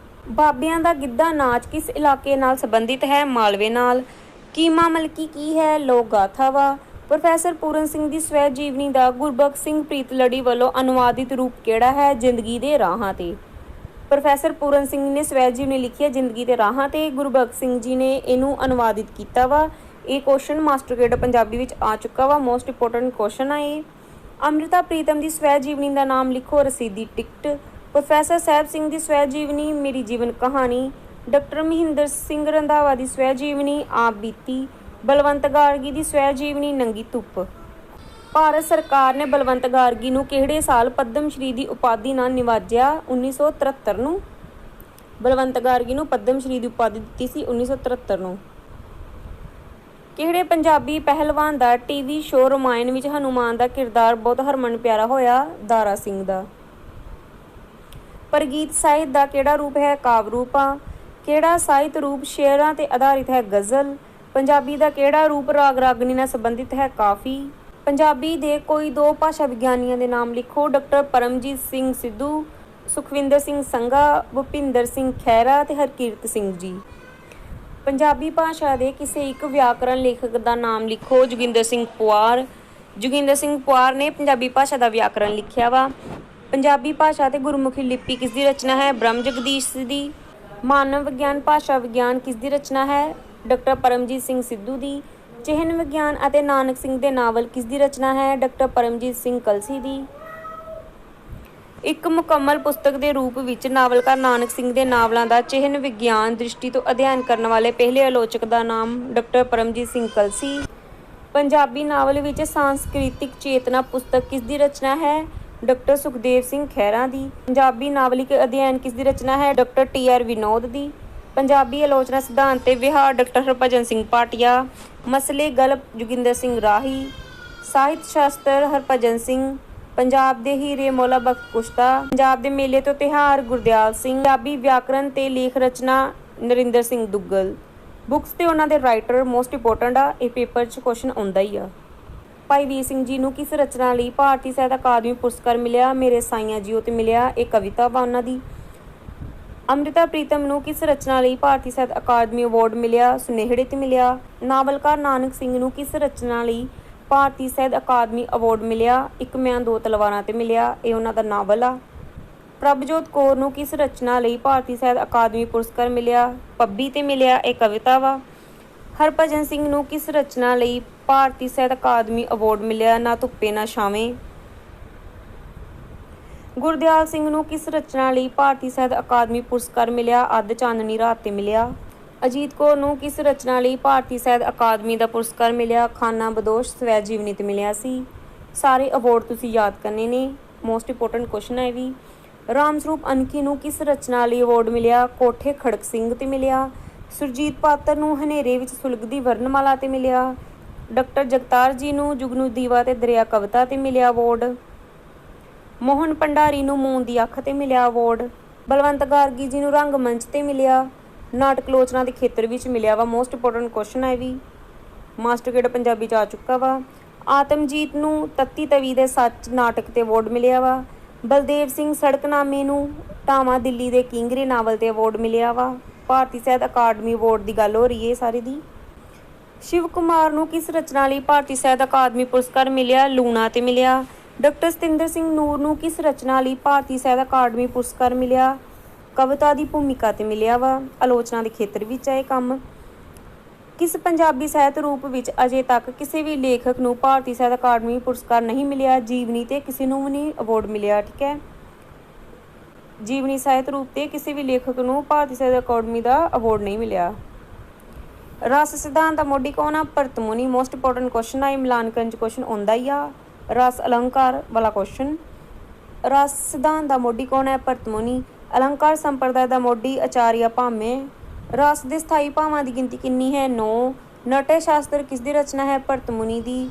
ਬਾਬਿਆਂ ਦਾ ਗਿੱਧਾ ਨਾਚ ਕਿਸ ਇਲਾਕੇ ਨਾਲ ਸੰਬੰਧਿਤ ਹੈ? ਮਾਲਵੇ ਨਾਲ। ਕੀਮਾ ਮਲਕੀ ਕੀ ਹੈ? ਲੋਕ ਗਾਥਾ ਵਾ। ਪ੍ਰੋਫੈਸਰ ਪੂਰਨ ਸਿੰਘ ਦੀ ਸਵੈ ਜੀਵਨੀ ਦਾ ਗੁਰਬਖਸ਼ ਸਿੰਘ ਪ੍ਰੀਤਲੜੀ ਵੱਲੋਂ ਅਨੁਵਾਦਿਤ ਰੂਪ ਕਿਹੜਾ ਹੈ? ਜ਼ਿੰਦਗੀ ਦੇ ਰਾਹਾਂ ਤੇ। ਪ੍ਰੋਫੈਸਰ ਪੂਰਨ ਸਿੰਘ ਨੇ ਸਵੈ ਜੀਵਨੀ ਲਿਖੀ ਹੈ ਜ਼ਿੰਦਗੀ ਦੇ ਰਾਹਾਂ ਤੇ। ਗੁਰਬਖਸ਼ ਸਿੰਘ ਜੀ ਨੇ ਇਹਨੂੰ ਅਨੁਵਾਦਿਤ ਕੀਤਾ ਵਾ। ਇਹ ਕੁਐਸਚਨ ਮਾਸਟਰ ਗ੍ਰੇਡ ਪੰਜਾਬੀ ਵਿੱਚ ਆ ਚੁੱਕਾ ਵਾ। ਮੋਸਟ ਇੰਪੋਰਟੈਂਟ ਕੁਐਸਚਨ ਆ ਇਹ। ਅੰਮ੍ਰਿਤਾ ਪ੍ਰੀਤਮ ਦੀ ਸਵੈ ਜੀਵਨੀ ਦਾ ਨਾਮ ਲਿਖੋ। ਰਸੀਦੀ ਟਿਕਟ। ਪ੍ਰੋਫੈਸਰ ਸਾਹਿਬ ਸਿੰਘ ਦੀ ਸਵੈ ਜੀਵਨੀ ਮੇਰੀ ਜੀਵਨ ਕਹਾਣੀ। ਡਾਕਟਰ ਮਹਿੰਦਰ ਸਿੰਘ ਰੰਧਾਵਾ ਦੀ ਸਵੈ ਜੀਵਨੀ ਆਪ ਬੀਤੀ। ਬਲਵੰਤ ਗਾਰਗੀ ਦੀ ਸਵੈ ਜੀਵਨੀ ਨੰਗੀ ਧੁੱਪ। ਭਾਰਤ ਸਰਕਾਰ ਨੇ ਬਲਵੰਤ ਗਾਰਗੀ ਨੂੰ ਕਿਹੜੇ ਸਾਲ ਪਦਮ ਸ਼੍ਰੀ ਦੀ ਉਪਾਧੀ ਨਾਲ ਨਿਵਾਜਿਆ? 1973 ਨੂੰ। ਬਲਵੰਤ ਗਾਰਗੀ ਨੂੰ ਪਦਮ ਸ਼੍ਰੀ ਦੀ ਉਪਾਧੀ ਦਿੱਤੀ ਸੀ 1973 ਨੂੰ। ਕਿਹੜੇ ਪੰਜਾਬੀ ਪਹਿਲਵਾਨ ਦਾ ਟੀਵੀ ਸ਼ੋਅ ਰਾਮਾਇਣ ਵਿੱਚ ਹਨੂਮਾਨ ਦਾ ਕਿਰਦਾਰ ਬਹੁਤ ਹਰਮਨ ਪਿਆਰਾ ਹੋਇਆ? ਦਾਰਾ ਸਿੰਘ ਦਾ। ਪ੍ਰਗੀਤ ਸਾਹਿਤ ਦਾ ਕਿਹੜਾ ਰੂਪ ਹੈ? ਕਾਵਿ ਰੂਪ ਆ। ਕਿਹੜਾ ਸਾਹਿਤ ਰੂਪ ਸ਼ੇਅਰਾਂ ਤੇ ਆਧਾਰਿਤ ਹੈ? ਗਜ਼ਲ। ਪੰਜਾਬੀ ਦਾ ਕਿਹੜਾ ਰੂਪ ਰਾਗ ਰਾਗਨੀ ਨਾਲ ਸੰਬੰਧਿਤ ਹੈ? ਕਾਫੀ। ਪੰਜਾਬੀ ਦੇ ਕੋਈ 2 ਭਾਸ਼ਾ ਵਿਗਿਆਨੀਆਂ ਦੇ ਨਾਮ ਲਿਖੋ। ਡਾਕਟਰ ਪਰਮਜੀਤ ਸਿੰਘ ਸਿੱਧੂ, ਸੁਖਵਿੰਦਰ ਸਿੰਘ ਸੰਘਾ, ਭੁਪਿੰਦਰ ਸਿੰਘ ਖਹਿਰਾ ਤੇ ਹਰਕੀਰਤ ਸਿੰਘ ਜੀ। ਪੰਜਾਬੀ ਭਾਸ਼ਾ ਦੇ ਕਿਸੇ ਇੱਕ ਵਿਆਕਰਣ ਲੇਖਕ ਦਾ ਨਾਮ ਲਿਖੋ। ਜੋਗਿੰਦਰ ਸਿੰਘ ਪੁਆਰ। ਜੋਗਿੰਦਰ ਸਿੰਘ ਪੁਆਰ ਨੇ ਪੰਜਾਬੀ ਭਾਸ਼ਾ ਦਾ ਵਿਆਕਰਣ ਲਿਖਿਆ ਵਾ। ਪੰਜਾਬੀ ਭਾਸ਼ਾ ਤੇ ਗੁਰਮੁਖੀ ਲਿਪੀ ਕਿਸ ਦੀ ਰਚਨਾ ਹੈ? ਬ੍ਰਹਮ ਜਗਦੀਸ਼ ਦੀ। ਮਾਨਵ ਵਿਗਿਆਨ ਭਾਸ਼ਾ ਵਿਗਿਆਨ ਕਿਸ ਦੀ ਰਚਨਾ ਹੈ? ਡਾਕਟਰ ਪਰਮਜੀਤ ਸਿੰਘ ਸਿੱਧੂ ਦੀ। ਚਿਹਨ ਵਿਗਿਆਨ ਅਤੇ ਨਾਨਕ ਸਿੰਘ ਦੇ ਨਾਵਲ ਕਿਸ ਦੀ ਰਚਨਾ ਹੈ? ਡਾਕਟਰ ਪਰਮਜੀਤ ਸਿੰਘ ਕਲਸੀ ਦੀ। ਇੱਕ ਮੁਕੰਮਲ ਪੁਸਤਕ ਦੇ ਰੂਪ ਵਿੱਚ ਨਾਵਲਕਾਰ ਨਾਨਕ ਸਿੰਘ ਦੇ ਨਾਵਲਾਂ ਦਾ ਚਿਹਨ ਵਿਗਿਆਨ ਦ੍ਰਿਸ਼ਟੀ ਤੋਂ ਅਧਿਐਨ ਕਰਨ ਵਾਲੇ ਪਹਿਲੇ ਆਲੋਚਕ ਦਾ ਨਾਮ ਡਾਕਟਰ ਪਰਮਜੀਤ ਸਿੰਘ ਕਲਸੀ। ਪੰਜਾਬੀ ਨਾਵਲ ਵਿੱਚ ਸਾਂਸਕ੍ਰਿਤਿਕ ਚੇਤਨਾ ਪੁਸਤਕ ਕਿਸ ਦੀ ਰਚਨਾ ਹੈ? ਡਾਕਟਰ ਸੁਖਦੇਵ ਸਿੰਘ ਖਹਿਰਾ ਦੀ। ਪੰਜਾਬੀ ਨਾਵਲਿਕ ਅਧਿਐਨ ਕਿਸ ਦੀ ਰਚਨਾ ਹੈ? ਡਾਕਟਰ TR ਵਿਨੋਦ ਦੀ। ਪੰਜਾਬੀ ਆਲੋਚਨਾ ਸਿਧਾਂਤ ਤੇ ਵਿਹਾਰ ਡਾਕਟਰ ਹਰਭਜਨ ਸਿੰਘ ਭਾਟੀਆ। ਮਸਲੇ ਗਲਪ ਜੋਗਿੰਦਰ ਸਿੰਘ ਰਾਹੀ। ਸਾਹਿਤ ਸ਼ਾਸਤਰ ਹਰਭਜਨ ਸਿੰਘ। ਪੰਜਾਬ ਦੇ ਹੀਰੇ ਮੌਲਾ ਬਖਸ਼ ਕੁਸ਼ਤਾ। ਪੰਜਾਬ ਦੇ ਮੇਲੇ ਤੋਂ ਤਿਉਹਾਰ ਗੁਰਦਿਆਲ ਸਿੰਘ। ਪੰਜਾਬੀ ਵਿਆਕਰਣ ਤੇ ਲੇਖ ਰਚਨਾ ਨਰਿੰਦਰ ਸਿੰਘ ਦੁੱਗਲ। ਬੁੱਕਸ ਤੇ ਉਹਨਾਂ ਦੇ ਰਾਈਟਰ ਮੋਸਟ ਇੰਪੋਰਟੈਂਟ ਆ। ਇਹ ਪੇਪਰ 'ਚ ਕੁਐਸਚਨ ਆਉਂਦਾ ਹੀ ਆ। ਭਾਈ ਵੀਰ ਸਿੰਘ ਜੀ ਨੂੰ ਕਿਸ ਰਚਨਾ ਲਈ ਭਾਰਤੀ ਸਾਹਿਤ ਅਕਾਦਮੀ ਪੁਰਸਕਾਰ ਮਿਲਿਆ? ਮੇਰੇ ਸਾਈਆਂ ਜੀਓ ਤੇ ਮਿਲਿਆ। ਇਹ ਕਵਿਤਾ ਵਾ ਉਹਨਾਂ ਦੀ। ਅੰਮ੍ਰਿਤਾ ਪ੍ਰੀਤਮ ਨੂੰ ਕਿਸ ਰਚਨਾ ਲਈ ਭਾਰਤੀ ਸਾਹਿਤ ਅਕਾਦਮੀ ਅਵਾਰਡ ਮਿਲਿਆ? ਸੁਨੇਹੜੇ ਤੇ ਮਿਲਿਆ। ਨਾਵਲਕਾਰ ਨਾਨਕ ਸਿੰਘ ਨੂੰ ਕਿਸ ਰਚਨਾ ਲਈ ਭਾਰਤੀ ਸਾਹਿਤ ਅਕਾਦਮੀ ਅਵਾਰਡ ਮਿਲਿਆ? ਇੱਕ ਮੈਂ ਦੋ ਤਲਵਾਰਾਂ ਤੇ ਮਿਲਿਆ। ਇਹ ਉਹਨਾਂ ਦਾ ਨਾਵਲ ਆ। ਪ੍ਰਭਜੋਤ ਕੌਰ ਨੂੰ ਕਿਸ ਰਚਨਾ ਲਈ ਭਾਰਤੀ ਸਾਹਿਤ ਅਕਾਦਮੀ ਪੁਰਸਕਾਰ ਮਿਲਿਆ? ਪੱਬੀ ਤੇ ਮਿਲਿਆ। ਇਹ ਕਵਿਤਾ ਵਾ। ਹਰਭਜਨ ਸਿੰਘ ਨੂੰ ਕਿਸ ਰਚਨਾ ਲਈ ਭਾਰਤੀ ਸਾਹਿਤ ਅਕਾਦਮੀ ਅਵਾਰਡ ਮਿਲਿਆ? ਨਾ ਧੁੱਪੇ ਨਾ ਛਾਵੇਂ। ਗੁਰਦਿਆਲ ਸਿੰਘ ਨੂੰ ਕਿਸ ਰਚਨਾ ਲਈ ਭਾਰਤੀ ਸਾਹਿਤ ਅਕਾਦਮੀ ਪੁਰਸਕਾਰ ਮਿਲਿਆ? ਅੱਧ ਚਾਨਣੀ ਰਾਤ ਤੇ ਮਿਲਿਆ। ਅਜੀਤ ਕੌਰ ਨੂੰ ਕਿਸ ਰਚਨਾ ਲਈ ਭਾਰਤੀ ਸਾਹਿਤ ਅਕਾਦਮੀ ਦਾ ਪੁਰਸਕਾਰ ਮਿਲਿਆ? ਖਾਨਾ ਬਦੋਸ਼ ਸਵੈ ਜੀਵਨੀ ਤੇ ਮਿਲਿਆ ਸੀ। ਸਾਰੇ ਅਵਾਰਡ ਤੁਸੀਂ ਯਾਦ ਕਰਨੇ ਨੇ। ਮੋਸਟ ਇੰਪੋਰਟੈਂਟ ਕੁਐਸਚਨ ਹੈ ਵੀ। ਰਾਮ ਸਰੂਪ ਅਨਖੀ ਨੂੰ ਕਿਸ ਰਚਨਾ ਲਈ ਅਵਾਰਡ ਮਿਲਿਆ? ਕੋਠੇ ਖੜਕ ਸਿੰਘ ਤੇ ਮਿਲਿਆ। ਸੁਰਜੀਤ ਪਾਤਰ ਨੂੰ ਹਨੇਰੇ ਵਿੱਚ ਸੁਲਗਦੀ ਵਰਨਮਾਲਾ ਤੇ ਮਿਲਿਆ। ਡਾਕਟਰ ਜਗਤਾਰ ਜੀ ਨੂੰ ਜੁਗਨੂ ਦੀਵਾ ਤੇ ਦਰਿਆ ਕਵਿਤਾ ਤੇ ਮਿਲਿਆ ਅਵਾਰਡ। ਮੋਹਨ ਭੰਡਾਰੀ ਨੂੰ ਮੂਨ ਦੀ ਅੱਖ ਤੇ ਮਿਲਿਆ ਅਵਾਰਡ। ਬਲਵੰਤ ਗਾਰਗੀ ਜੀ ਨੂੰ ਰੰਗ ਮੰਚ ਤੇ ਮਿਲਿਆ। ਨਾਟਕ ਲੋਚਨਾ ਦੇ ਖੇਤਰ ਵਿੱਚ ਮਿਲਿਆ ਵਾ। ਮੋਸਟ ਇੰਪੋਰਟੈਂਟ ਕੁਐਸਚਨ ਹੈ ਵੀ। ਮਾਸਟਰ ਗ੍ਰੇਡ ਪੰਜਾਬੀ 'ਚ ਆ ਚੁੱਕਾ ਵਾ। ਆਤਮਜੀਤ ਨੂੰ ਤੱਤੀ ਤਵੀ ਦੇ ਸੱਚ ਨਾਟਕ ਤੇ ਅਵਾਰਡ ਮਿਲਿਆ ਵਾ। ਬਲਦੇਵ ਸਿੰਘ ਸੜਕਨਾਮੇ ਨੂੰ ਢਾਵਾਂ ਦਿੱਲੀ ਦੇ ਕਿੰਗਰੇ ਨਾਵਲ ਤੇ ਅਵਾਰਡ ਮਿਲਿਆ ਵਾ। ਭਾਰਤੀ ਸਾਹਿਤ ਅਕਾਦਮੀ ਅਵਾਰਡ ਦੀ ਗੱਲ ਹੋ ਰਹੀ ਹੈ ਸਾਰੀ ਦੀ। शिव कुमार ਨੂੰ ਕਿਸ ਰਚਨਾ ਲਈ ਭਾਰਤੀ ਸਾਹਿਤ ਅਕਾਦਮੀ ਪੁਰਸਕਾਰ ਮਿਲਿਆ? ਲੂਣਾ ਤੇ ਮਿਲਿਆ। ਡਾਕਟਰ ਸਤਿੰਦਰ ਸਿੰਘ ਨੂਰ ਨੂੰ ਕਿਸ ਰਚਨਾ ਲਈ ਭਾਰਤੀ ਸਾਹਿਤ ਅਕਾਦਮੀ ਪੁਰਸਕਾਰ ਮਿਲਿਆ? ਕਵਿਤਾ ਦੀ ਭੂਮਿਕਾ ਤੇ ਮਿਲਿਆ ਵਾ। ਆਲੋਚਨਾ ਦੇ ਖੇਤਰ ਵਿੱਚ ਹੈ ਕੰਮ। ਕਿਸ ਪੰਜਾਬੀ ਸਾਹਿਤ ਰੂਪ ਵਿੱਚ ਅਜੇ ਤੱਕ ਕਿਸੇ ਵੀ ਲੇਖਕ ਨੂੰ ਭਾਰਤੀ ਸਾਹਿਤ ਅਕਾਦਮੀ ਪੁਰਸਕਾਰ ਨਹੀਂ ਮਿਲਿਆ? ਜੀਵਨੀ ਤੇ ਕਿਸੇ ਨੂੰ ਵੀ ਨਹੀਂ ਅਵਾਰਡ ਮਿਲਿਆ। ਠੀਕ ਹੈ, ਜੀਵਨੀ ਸਾਹਿਤ ਰੂਪ ਤੇ ਕਿਸੇ ਵੀ ਲੇਖਕ ਨੂੰ ਭਾਰਤੀ ਸਾਹਿਤ ਅਕਾਦਮੀ ਦਾ ਅਵਾਰਡ ਨਹੀਂ ਮਿਲਿਆ। ਰਸ ਸਿਧਾਂਤ ਦਾ ਮੋਢੀ ਕੌਣ ਆ? Bharat Muni. Most important question ਆ, ਮਿਲਾਨਕਰਨ 'ਚ ਕੁਐਸਚਨ ਆਉਂਦਾ ਹੀ ਆ। ਰਸ ਅਲੰਕਾਰ ਵਾਲਾ ਕੁਐਸਚਨ। ਰਸ ਸਿਧਾਂਤ ਦਾ ਮੋਢੀ ਕੌਣ ਹੈ? ਭਰਤ ਮੁਨੀ। ਅਲੰਕਾਰ ਸੰਪਰਦਾਇ ਦਾ ਮੋਢੀ ਆਚਾਰੀਆ ਭਾਮੇ। ਰਸ ਦੇ ਸਥਾਈ ਭਾਵਾਂ ਦੀ ਗਿਣਤੀ ਕਿੰਨੀ ਹੈ? 9। ਨਟਯ ਸ਼ਾਸਤਰ ਕਿਸ ਦੀ ਰਚਨਾ ਹੈ? ਭਰਤ ਮੁਨੀ ਦੀ।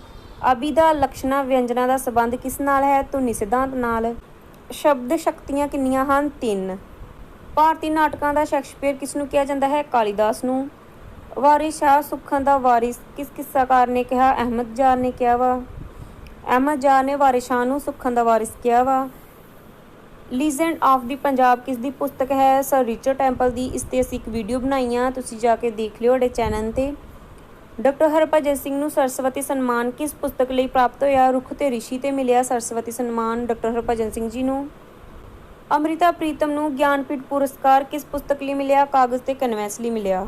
ਅਭਿਧਾ ਲੱਛਣਾ ਵਿਅੰਜਨਾਂ ਦਾ ਸੰਬੰਧ ਕਿਸ ਨਾਲ ਹੈ? ਧੁਨੀ ਸਿਧਾਂਤ ਨਾਲ। ਸ਼ਬਦ ਸ਼ਕਤੀਆਂ ਕਿੰਨੀਆਂ ਹਨ? 3। ਭਾਰਤੀ ਨਾਟਕਾਂ ਦਾ ਸ਼ੇਕਸਪੀਅਰ ਕਿਸ ਨੂੰ ਕਿਹਾ ਜਾਂਦਾ ਹੈ? ਕਾਲੀਦਾਸ ਨੂੰ। ਵਾਰਿਸ ਸ਼ਾਹ ਸੁੱਖਾਂ ਦਾ ਵਾਰਿਸ ਕਿਸ ਕਿੱਸਾਕਾਰ ਨੇ ਕਿਹਾ? ਅਹਿਮਦ ਜਾਰ ਨੇ ਕਿਹਾ ਵਾ। ਅਹਿਮਦ ਜਾਰ ਨੇ ਵਾਰਿਸ ਸ਼ਾਹ ਨੂੰ ਸੁੱਖਾਂ ਦਾ ਵਾਰਿਸ ਕਿਹਾ ਵਾ। ਲੀਜੈਂਡ ਆਫ ਦੀ ਪੰਜਾਬ ਕਿਸ ਦੀ ਪੁਸਤਕ ਹੈ? ਸਰ ਰਿਚਰਡ ਟੈਂਪਲ ਦੀ। ਇਸ 'ਤੇ ਅਸੀਂ ਇੱਕ ਵੀਡੀਓ ਬਣਾਈ ਆ, ਤੁਸੀਂ ਜਾ ਕੇ ਦੇਖ ਲਿਓ ਸਾਡੇ ਚੈਨਲ 'ਤੇ। ਡਾਕਟਰ ਹਰਭਜਨ ਸਿੰਘ ਨੂੰ ਸਰਸਵਤੀ ਸਨਮਾਨ ਕਿਸ ਪੁਸਤਕ ਲਈ ਪ੍ਰਾਪਤ ਹੋਇਆ? ਰੁੱਖ ਤੇ ਰਿਸ਼ੀ 'ਤੇ ਮਿਲਿਆ ਸਰਸਵਤੀ ਸਨਮਾਨ ਡਾਕਟਰ ਹਰਭਜਨ ਸਿੰਘ ਜੀ ਨੂੰ। ਅੰਮ੍ਰਿਤਾ ਪ੍ਰੀਤਮ ਨੂੰ ਗਿਆਨਪੀਠ ਪੁਰਸਕਾਰ ਕਿਸ ਪੁਸਤਕ ਲਈ ਮਿਲਿਆ? ਕਾਗਜ਼ ਤੇ ਕਨਵੈਂਸ ਲਈ ਮਿਲਿਆ।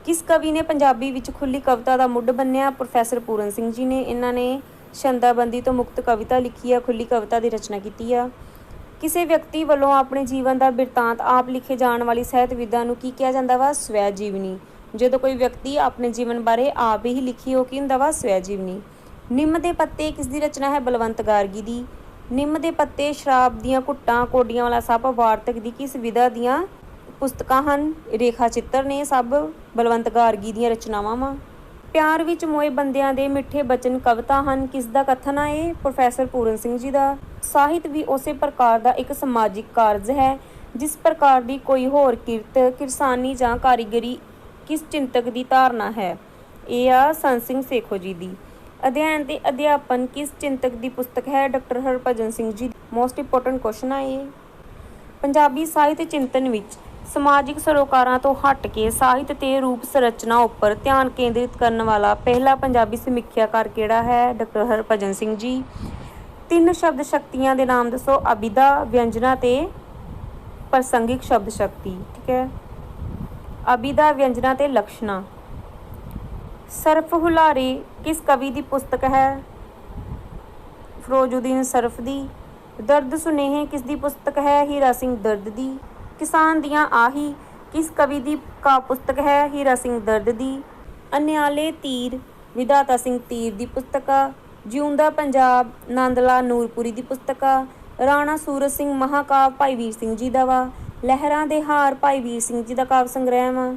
ਕਿਸ ਕਵੀ ਨੇ ਪੰਜਾਬੀ ਵਿੱਚ ਖੁੱਲ੍ਹੀ ਕਵਿਤਾ ਦਾ ਮੁੱਢ ਬੰਨਿਆ? ਪ੍ਰੋਫੈਸਰ ਪੂਰਨ ਸਿੰਘ ਜੀ ਨੇ। ਇਹਨਾਂ ਨੇ ਛੰਦਾਬੰਦੀ ਤੋਂ ਮੁਕਤ ਕਵਿਤਾ ਲਿਖੀ ਆ, ਖੁੱਲ੍ਹੀ ਕਵਿਤਾ ਦੀ ਰਚਨਾ ਕੀਤੀ ਆ। ਕਿਸੇ ਵਿਅਕਤੀ ਵੱਲੋਂ ਆਪਣੇ ਜੀਵਨ ਦਾ ਬਿਰਤਾਂਤ ਆਪ ਲਿਖੇ ਜਾਣ ਵਾਲੀ ਸਾਹਿਤ ਵਿਧਾ ਨੂੰ ਕੀ ਕਿਹਾ ਜਾਂਦਾ ਵਾ? ਸਵੈ ਜੀਵਨੀ। ਜਦੋਂ ਕੋਈ ਵਿਅਕਤੀ ਆਪਣੇ ਜੀਵਨ ਬਾਰੇ ਆਪ ਹੀ ਲਿਖੀ ਉਹ ਕੀ ਹੁੰਦਾ ਵਾ? ਸਵੈ ਜੀਵਨੀ। ਨਿੰਮ ਦੇ ਪੱਤੇ ਕਿਸ ਦੀ ਰਚਨਾ ਹੈ? ਬਲਵੰਤ ਗਾਰਗੀ ਦੀ। ਨਿੰਮ ਦੇ ਪੱਤੇ, ਸ਼ਰਾਬ ਦੀਆਂ ਘੁੱਟਾਂ, ਕੋਡੀਆਂ ਵਾਲਾ ਸੱਪ, ਵਾਰਤਕ ਦੀ ਕਿਸ ਵਿਧਾ ਦੀਆਂ ਪੁਸਤਕਾਂ ਹਨ? ਰੇਖਾ ਚਿੱਤਰ ਨੇ ਸਭ ਬਲਵੰਤ ਗਾਰਗੀ ਦੀਆਂ ਰਚਨਾਵਾਂ ਵਾ। ਪਿਆਰ ਵਿੱਚ ਮੋਏ ਬੰਦਿਆਂ ਦੇ ਮਿੱਠੇ ਬਚਨ ਕਵਿਤਾ ਹਨ। ਕਿਸ ਦਾ ਕਥਨ ਆ ਇਹ? ਪ੍ਰੋਫੈਸਰ ਪੂਰਨ ਸਿੰਘ ਜੀ ਦਾ। ਸਾਹਿਤ ਵੀ ਉਸੇ ਪ੍ਰਕਾਰ ਦਾ ਇੱਕ ਸਮਾਜਿਕ ਕਾਰਜ ਹੈ ਜਿਸ ਪ੍ਰਕਾਰ ਦੀ ਕੋਈ ਹੋਰ ਕਿਰਤ, ਕਿਰਸਾਨੀ ਜਾਂ ਕਾਰੀਗਰੀ ਕਿਸ ਚਿੰਤਕ ਦੀ ਧਾਰਨਾ ਹੈ? ਇਹ ਆ ਸੰਤ ਸਿੰਘ ਸੇਖੋ ਜੀ ਦੀ। ਅਧਿਐਨ ਤੇ ਅਧਿਆਪਨ ਕਿਸ ਚਿੰਤਕ ਦੀ ਪੁਸਤਕ ਹੈ? Doctor Harbhajan Singh ji. Most important question ਆ ਇਹ। ਪੰਜਾਬੀ ਸਾਹਿਤ ਚਿੰਤਨ ਵਿੱਚ ਸਮਾਜਿਕ ਸਰੋਕਾਰਾਂ ਤੋਂ ਹਟ ਕੇ ਸਾਹਿਤ ਤੇ ਰੂਪ ਸੰਰਚਨਾ ਉੱਪਰ ਧਿਆਨ ਕੇਂਦਰਿਤ ਕਰਨ ਵਾਲਾ ਪਹਿਲਾ ਪੰਜਾਬੀ ਸਮੀਖਿਆਕਾਰ ਕਿਹੜਾ ਹੈ? ਡਾਕਟਰ ਹਰਭਜਨ ਸਿੰਘ ਜੀ। 3 ਸ਼ਬਦ ਸ਼ਕਤੀਆਂ ਦੇ ਨਾਮ ਦੱਸੋ? ਅਭਿਧਾ, ਵਿਅੰਜਨਾ ਤੇ ਪ੍ਰਸੰਗਿਕ ਸ਼ਬਦ ਸ਼ਕਤੀ। ਠੀਕ ਹੈ, ਅਭਿਧਾ, ਵਿਅੰਜਨਾ ਤੇ ਲਕਸ਼ਣਾ। ਸਰਫ ਹੁਲਾਰੇ ਕਿਸ ਕਵੀ ਦੀ ਪੁਸਤਕ ਹੈ? ਫਿਰੋਜ਼ੁਦੀਨ ਸਰਫ ਦੀ। ਦਰਦ ਸੁਨੇਹੇ ਕਿਸ ਦੀ ਪੁਸਤਕ ਹੈ? ਹੀਰਾ ਸਿੰਘ ਦਰਦ ਦੀ। ਕਿਸਾਨ ਦੀਆਂ ਆਹੀ ਕਿਸ ਕਵੀ ਦੀ ਕਾਵਿ ਪੁਸਤਕ ਹੈ? ਹੀਰਾ ਸਿੰਘ ਦਰਦ ਦੀ। ਅਨਿਆਲੇ ਤੀਰ ਵਿਧਾਤਾ ਸਿੰਘ ਤੀਰ ਦੀ ਪੁਸਤਕ ਆ। ਜਿਉਂਦਾ ਪੰਜਾਬ ਨੰਦ ਲਾਲ ਨੂਰਪੁਰੀ ਦੀ ਪੁਸਤਕ ਆ। ਰਾਣਾ ਸੂਰਜ ਸਿੰਘ ਮਹਾਕਾਵਿ ਭਾਈ ਵੀਰ ਸਿੰਘ ਜੀ ਦਾ ਵਾ। ਲਹਿਰਾਂ ਦੇ ਹਾਰ ਭਾਈ ਵੀਰ ਸਿੰਘ ਜੀ ਦਾ ਕਾਵਿ ਸੰਗ੍ਰਹਿ ਵਾ।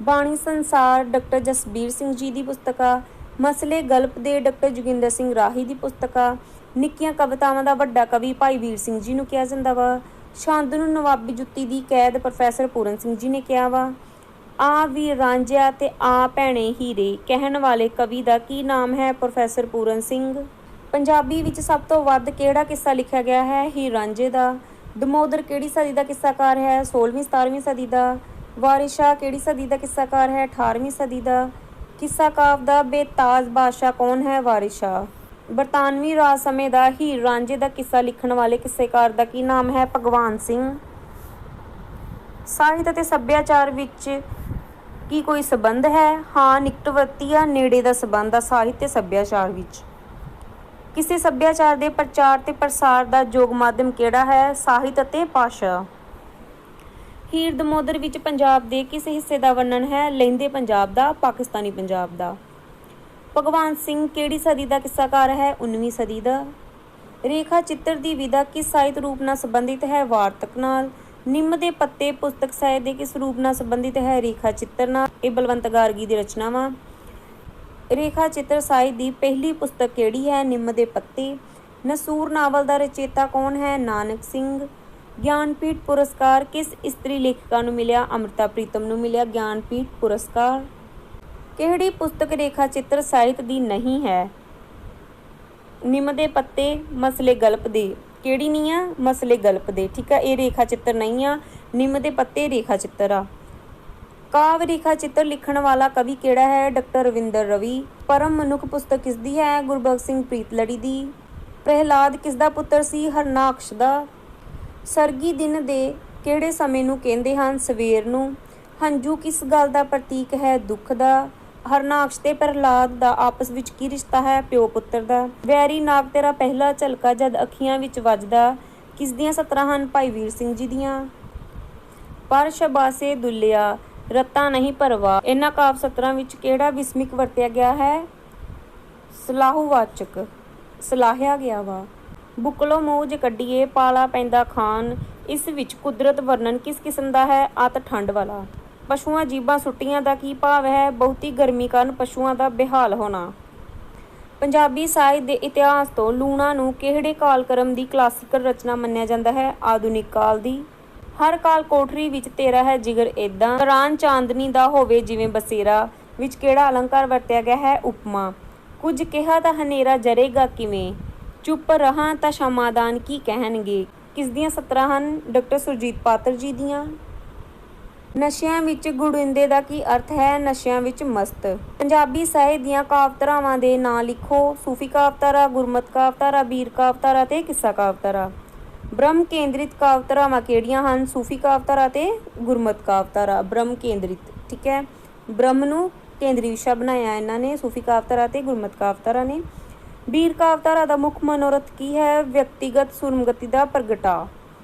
ਬਾਣੀ ਸੰਸਾਰ ਡਾਕਟਰ ਜਸਬੀਰ ਸਿੰਘ ਜੀ ਦੀ ਪੁਸਤਕ ਆ। ਮਸਲੇ ਗਲਪ ਦੇ ਡਾਕਟਰ ਜੋਗਿੰਦਰ ਸਿੰਘ ਰਾਹੀ ਦੀ ਪੁਸਤਕ ਆ। ਨਿੱਕੀਆਂ ਕਵਿਤਾਵਾਂ ਦਾ ਵੱਡਾ ਕਵੀ ਭਾਈ ਵੀਰ ਸਿੰਘ ਜੀ ਨੂੰ ਕਿਹਾ ਜਾਂਦਾ ਵਾ। ਛੰਦ ਨੂੰ ਨਵਾਬੀ ਜੁੱਤੀ ਦੀ ਕੈਦ ਪ੍ਰੋਫੈਸਰ ਪੂਰਨ ਸਿੰਘ ਜੀ ਨੇ ਕਿਹਾ ਵਾ। ਆ ਵੀਰ ਰਾਂਝਿਆ ਤੇ ਆ ਭੈਣੇ ਹੀਰੇ ਕਹਿਣ ਵਾਲੇ ਕਵੀ ਦਾ ਕੀ ਨਾਮ ਹੈ? ਪ੍ਰੋਫੈਸਰ ਪੂਰਨ ਸਿੰਘ। ਪੰਜਾਬੀ ਵਿੱਚ ਸਭ ਤੋਂ ਵੱਧ ਕਿਹੜਾ ਕਿੱਸਾ ਲਿਖਿਆ ਗਿਆ ਹੈ? ਹੀਰ ਰਾਂਝੇ ਦਾ। ਦਮੋਦਰ ਕਿਹੜੀ ਸਦੀ ਦਾ ਕਿੱਸਾਕਾਰ ਹੈ? 16ਵੀਂ 17ਵੀਂ ਸਦੀ ਦਾ। ਵਾਰਿਸ ਸ਼ਾਹ ਕਿਹੜੀ ਸਦੀ ਦਾ ਕਿੱਸਾਕਾਰ ਹੈ? 18ਵੀਂ ਸਦੀ ਦਾ। ਕਿੱਸਾ ਕਾਵਿ ਦਾ ਬੇਤਾਜ ਬਾਦਸ਼ਾਹ ਕੌਣ ਹੈ? ਵਾਰਿਸ ਸ਼ਾਹ। ਬਰਤਾਨਵੀ ਰਾਜ ਸਮੇਂ ਦਾ ਹੀਰ ਰਾਂਝੇ ਦਾ ਕਿੱਸਾ ਲਿਖਣ ਵਾਲੇ ਕਿੱਸੇਕਾਰ ਦਾ ਕੀ ਨਾਮ ਹੈ? ਭਗਵਾਨ ਸਿੰਘ। ਸਾਹਿਤ ਅਤੇ ਸੱਭਿਆਚਾਰ ਵਿੱਚ ਕੀ ਕੋਈ ਸੰਬੰਧ ਹੈ? ਹਾਂ, ਨਿਕਟਵਰਤੀ ਆ, ਨੇੜੇ ਦਾ ਸੰਬੰਧ ਆ ਸਾਹਿਤ ਤੇ ਸੱਭਿਆਚਾਰ ਵਿੱਚ। ਕਿਸੇ ਸੱਭਿਆਚਾਰ ਦੇ ਪ੍ਰਚਾਰ ਤੇ ਪ੍ਰਸਾਰ ਦਾ ਯੋਗ ਮਾਧਿਅਮ ਕਿਹੜਾ ਹੈ? ਸਾਹਿਤ ਅਤੇ ਭਾਸ਼ਾ। ਹੀਰ ਦਮੋਦਰ ਵਿੱਚ ਪੰਜਾਬ ਦੇ ਕਿਸ ਹਿੱਸੇ ਦਾ ਵਰਣਨ ਹੈ? ਲਹਿੰਦੇ ਪੰਜਾਬ ਦਾ, ਪਾਕਿਸਤਾਨੀ ਪੰਜਾਬ ਦਾ। ਭਗਵਾਨ ਸਿੰਘ ਕਿਹੜੀ ਸਦੀ ਦਾ ਕਿੱਸਾਕਾਰ ਹੈ? 19ਵੀਂ ਸਦੀ ਦਾ। ਰੇਖਾ ਚਿੱਤਰ ਦੀ ਵਿਧਾ ਕਿਸ ਸਾਹਿਤ ਰੂਪ ਨਾਲ ਸੰਬੰਧਿਤ ਹੈ? ਵਾਰਤਕ ਨਾਲ। ਨਿੰਮ ਦੇ ਪੱਤੇ ਪੁਸਤਕ ਸਾਹਿਤ ਦੇ ਕਿਸ ਰੂਪ ਨਾਲ ਸੰਬੰਧਿਤ ਹੈ? ਰੇਖਾ ਚਿੱਤਰ ਨਾਲ। ਇਹ ਬਲਵੰਤ ਗਾਰਗੀ ਦੀ ਰਚਨਾ ਵਾ। ਰੇਖਾ ਚਿੱਤਰ ਸਾਹਿਤ ਦੀ ਪਹਿਲੀ ਪੁਸਤਕ ਕਿਹੜੀ ਹੈ? ਨਿੰਮ ਦੇ ਪੱਤੇ। ਨਸੂਰ ਨਾਵਲ ਦਾ ਰਚੇਤਾ ਕੌਣ ਹੈ? ਨਾਨਕ ਸਿੰਘ। ਗਿਆਨਪੀਠ ਪੁਰਸਕਾਰ ਕਿਸ ਇਸਤਰੀ ਲੇਖਿਕਾ ਨੂੰ ਮਿਲਿਆ? ਅੰਮ੍ਰਿਤਾ ਪ੍ਰੀਤਮ ਨੂੰ ਮਿਲਿਆ ਗਿਆਨਪੀਠ ਪੁਰਸਕਾਰ। ਕਿਹੜੀ ਪੁਸਤਕ ਰੇਖਾ ਚਿੱਤਰ ਸਾਹਿਤ ਦੀ ਨਹੀਂ ਹੈ? ਨਿੰਮ ਦੇ ਪੱਤੇ, ਮਸਲੇ ਗਲਪ ਦੇ। ਕਿਹੜੀ ਨਹੀਂ ਆ? ਮਸਲੇ ਗਲਪ ਦੇ। ਠੀਕ ਆ, ਇਹ ਰੇਖਾ ਚਿੱਤਰ ਨਹੀਂ ਆ। ਨਿੰਮ ਦੇ ਪੱਤੇ ਰੇਖਾ ਚਿੱਤਰ ਆ। ਕਾਵਿ ਰੇਖਾ ਚਿੱਤਰ ਲਿਖਣ ਵਾਲਾ ਕਵੀ ਕਿਹੜਾ ਹੈ? ਡਾਕਟਰ ਰਵਿੰਦਰ ਰਵੀ। ਪਰਮ ਮਨੁੱਖ ਪੁਸਤਕ ਕਿਸ ਦੀ ਹੈ? ਗੁਰਬਖਸ਼ ਸਿੰਘ ਪ੍ਰੀਤਲੜੀ ਦੀ। ਪ੍ਰਹਿਲਾਦ ਕਿਸ ਦਾ ਪੁੱਤਰ ਸੀ? ਹਰਨਾਕਸ਼ ਦਾ। ਸਰਗੀ ਦਿਨ ਦੇ ਕਿਹੜੇ ਸਮੇਂ ਨੂੰ ਕਹਿੰਦੇ ਹਨ? ਸਵੇਰ ਨੂੰ। ਹੰਝੂ ਕਿਸ ਗੱਲ ਦਾ ਪ੍ਰਤੀਕ ਹੈ? ਦੁੱਖ ਦਾ। ਹਰਨਾਕਸ਼ ਤੇ ਪ੍ਰਹਿਲਾਦ ਦਾ ਆਪਸ ਵਿੱਚ ਕੀ ਰਿਸ਼ਤਾ ਹੈ? ਪਿਓ ਪੁੱਤਰ ਦਾ। ਵੈਰੀ ਨਾਗ ਤੇਰਾ ਪਹਿਲਾ ਝਲਕਾ ਜਦ ਅੱਖੀਆਂ ਵਿੱਚ ਵੱਜਦਾ ਕਿਸ ਦੀਆਂ ਸਤਰਾਂ ਹਨ? ਭਾਈ ਵੀਰ ਸਿੰਘ ਜੀ ਦੀਆਂ। ਪਰ ਸ਼ਬਾਸੇ ਦੁੱਲਿਆ ਰਤਾ ਨਹੀਂ ਪਰਵਾ, ਇਹਨਾਂ ਕਾਵਿ ਸਤਰਾਂ ਵਿੱਚ ਕਿਹੜਾ ਵਿਸਮਿਕ ਵਰਤਿਆ ਗਿਆ ਹੈ? ਸਲਾਹੂਵਾਚਕ, ਸਲਾਹਿਆ ਗਿਆ ਵਾ। ਬੁਕਲੋ ਮੂੰਹ ਜ ਕੱਢੀਏ ਪਾਲਾ ਪੈਂਦਾ ਖਾਨ, ਇਸ ਵਿੱਚ ਕੁਦਰਤ ਵਰਣਨ ਕਿਸ ਕਿਸਮ ਦਾ ਹੈ? ਅਤ ਠੰਡ ਵਾਲਾ। ਪਸ਼ੂਆਂ ਜੀਬਾਂ ਸੁੱਟੀਆਂ ਦਾ ਕੀ ਭਾਵ ਹੈ? ਬਹੁਤੀ ਗਰਮੀ ਕਾਰਨ ਪਸ਼ੂਆਂ ਦਾ ਬੇਹਾਲ ਹੋਣਾ। ਪੰਜਾਬੀ ਸਾਹਿਤ ਦੇ ਇਤਿਹਾਸ ਤੋਂ ਲੂਣਾ ਨੂੰ ਕਿਹੜੇ ਕਾਲਕ੍ਰਮ ਦੀ ਕਲਾਸੀਕਲ ਰਚਨਾ ਮੰਨਿਆ ਜਾਂਦਾ ਹੈ? ਆਧੁਨਿਕ ਕਾਲ ਦੀ। ਹਰ ਕਾਲ ਕੋਠਰੀ ਵਿੱਚ ਤੇਰਾ ਹੈ ਜਿਗਰ ਏਦਾਂ, ਦੌਰਾਨ ਚਾਂਦਨੀ ਦਾ ਹੋਵੇ ਜਿਵੇਂ ਬਸੇਰਾ ਵਿੱਚ ਕਿਹੜਾ ਅਲੰਕਾਰ ਵਰਤਿਆ ਗਿਆ ਹੈ? ਉਪਮਾ। ਕੁਝ ਕਿਹਾ ਤਾਂ ਹਨੇਰਾ ਜਰੇਗਾ ਕਿਵੇਂ, ਚੁੱਪ ਰਹਾਂ ਤਾਂ ਸ਼ਮਾਦਾਨ ਕੀ ਕਹਿਣਗੇ, ਕਿਸ ਦੀਆਂ ਸਤਰਾਂ ਹਨ? ਡਾਕਟਰ ਸੁਰਜੀਤ ਪਾਤਰ ਜੀ ਦੀਆਂ। ਨਸ਼ਿਆਂ ਵਿੱਚ ਗੁੜਿੰਦੇ ਦਾ ਕੀ ਅਰਥ ਹੈ? ਨਸ਼ਿਆਂ ਵਿੱਚ ਮਸਤ। ਪੰਜਾਬੀ ਸਾਹਿਤ ਦੀਆਂ ਕਾਵਿਧਾਰਾਵਾਂ ਦੇ ਨਾਂ ਲਿਖੋ। ਸੂਫੀ ਕਾਵਿਧਾਰਾ, ਗੁਰਮਤਿ ਕਾਵਿਧਾਰਾ, ਬੀਰ ਕਾਵਿਧਾਰਾ ਤੇ ਕਿੱਸਾ ਕਾਵਿਧਾਰਾ। ਬ੍ਰਹਮ ਕੇਂਦਰਿਤ ਕਾਵਿਧਾਰਾਵਾਂ ਕਿਹੜੀਆਂ ਹਨ? ਸੂਫੀ ਕਾਵਿਧਾਰਾ ਤੇ ਗੁਰਮਤਿ ਕਾਵਿਧਾਰਾ। ਬ੍ਰਹਮ ਕੇਂਦਰਿਤ, ਠੀਕ ਹੈ, ਬ੍ਰਹਮ ਨੂੰ ਕੇਂਦਰੀ ਵਿਸ਼ਾ ਬਣਾਇਆ ਇਹਨਾਂ ਨੇ, ਸੂਫੀ ਕਾਵਿਧਾਰਾ ਤੇ ਗੁਰਮਤਿ ਕਾਵਿਧਾਰਾ ਨੇ। ਬੀਰ ਕਾਵਿਧਾਰਾ ਦਾ ਮੁੱਖ ਮਨੋਰਥ ਕੀ ਹੈ? ਵਿਅਕਤੀਗਤ ਸੁਰਮਗਤੀ ਦਾ ਪ੍ਰਗਟਾ।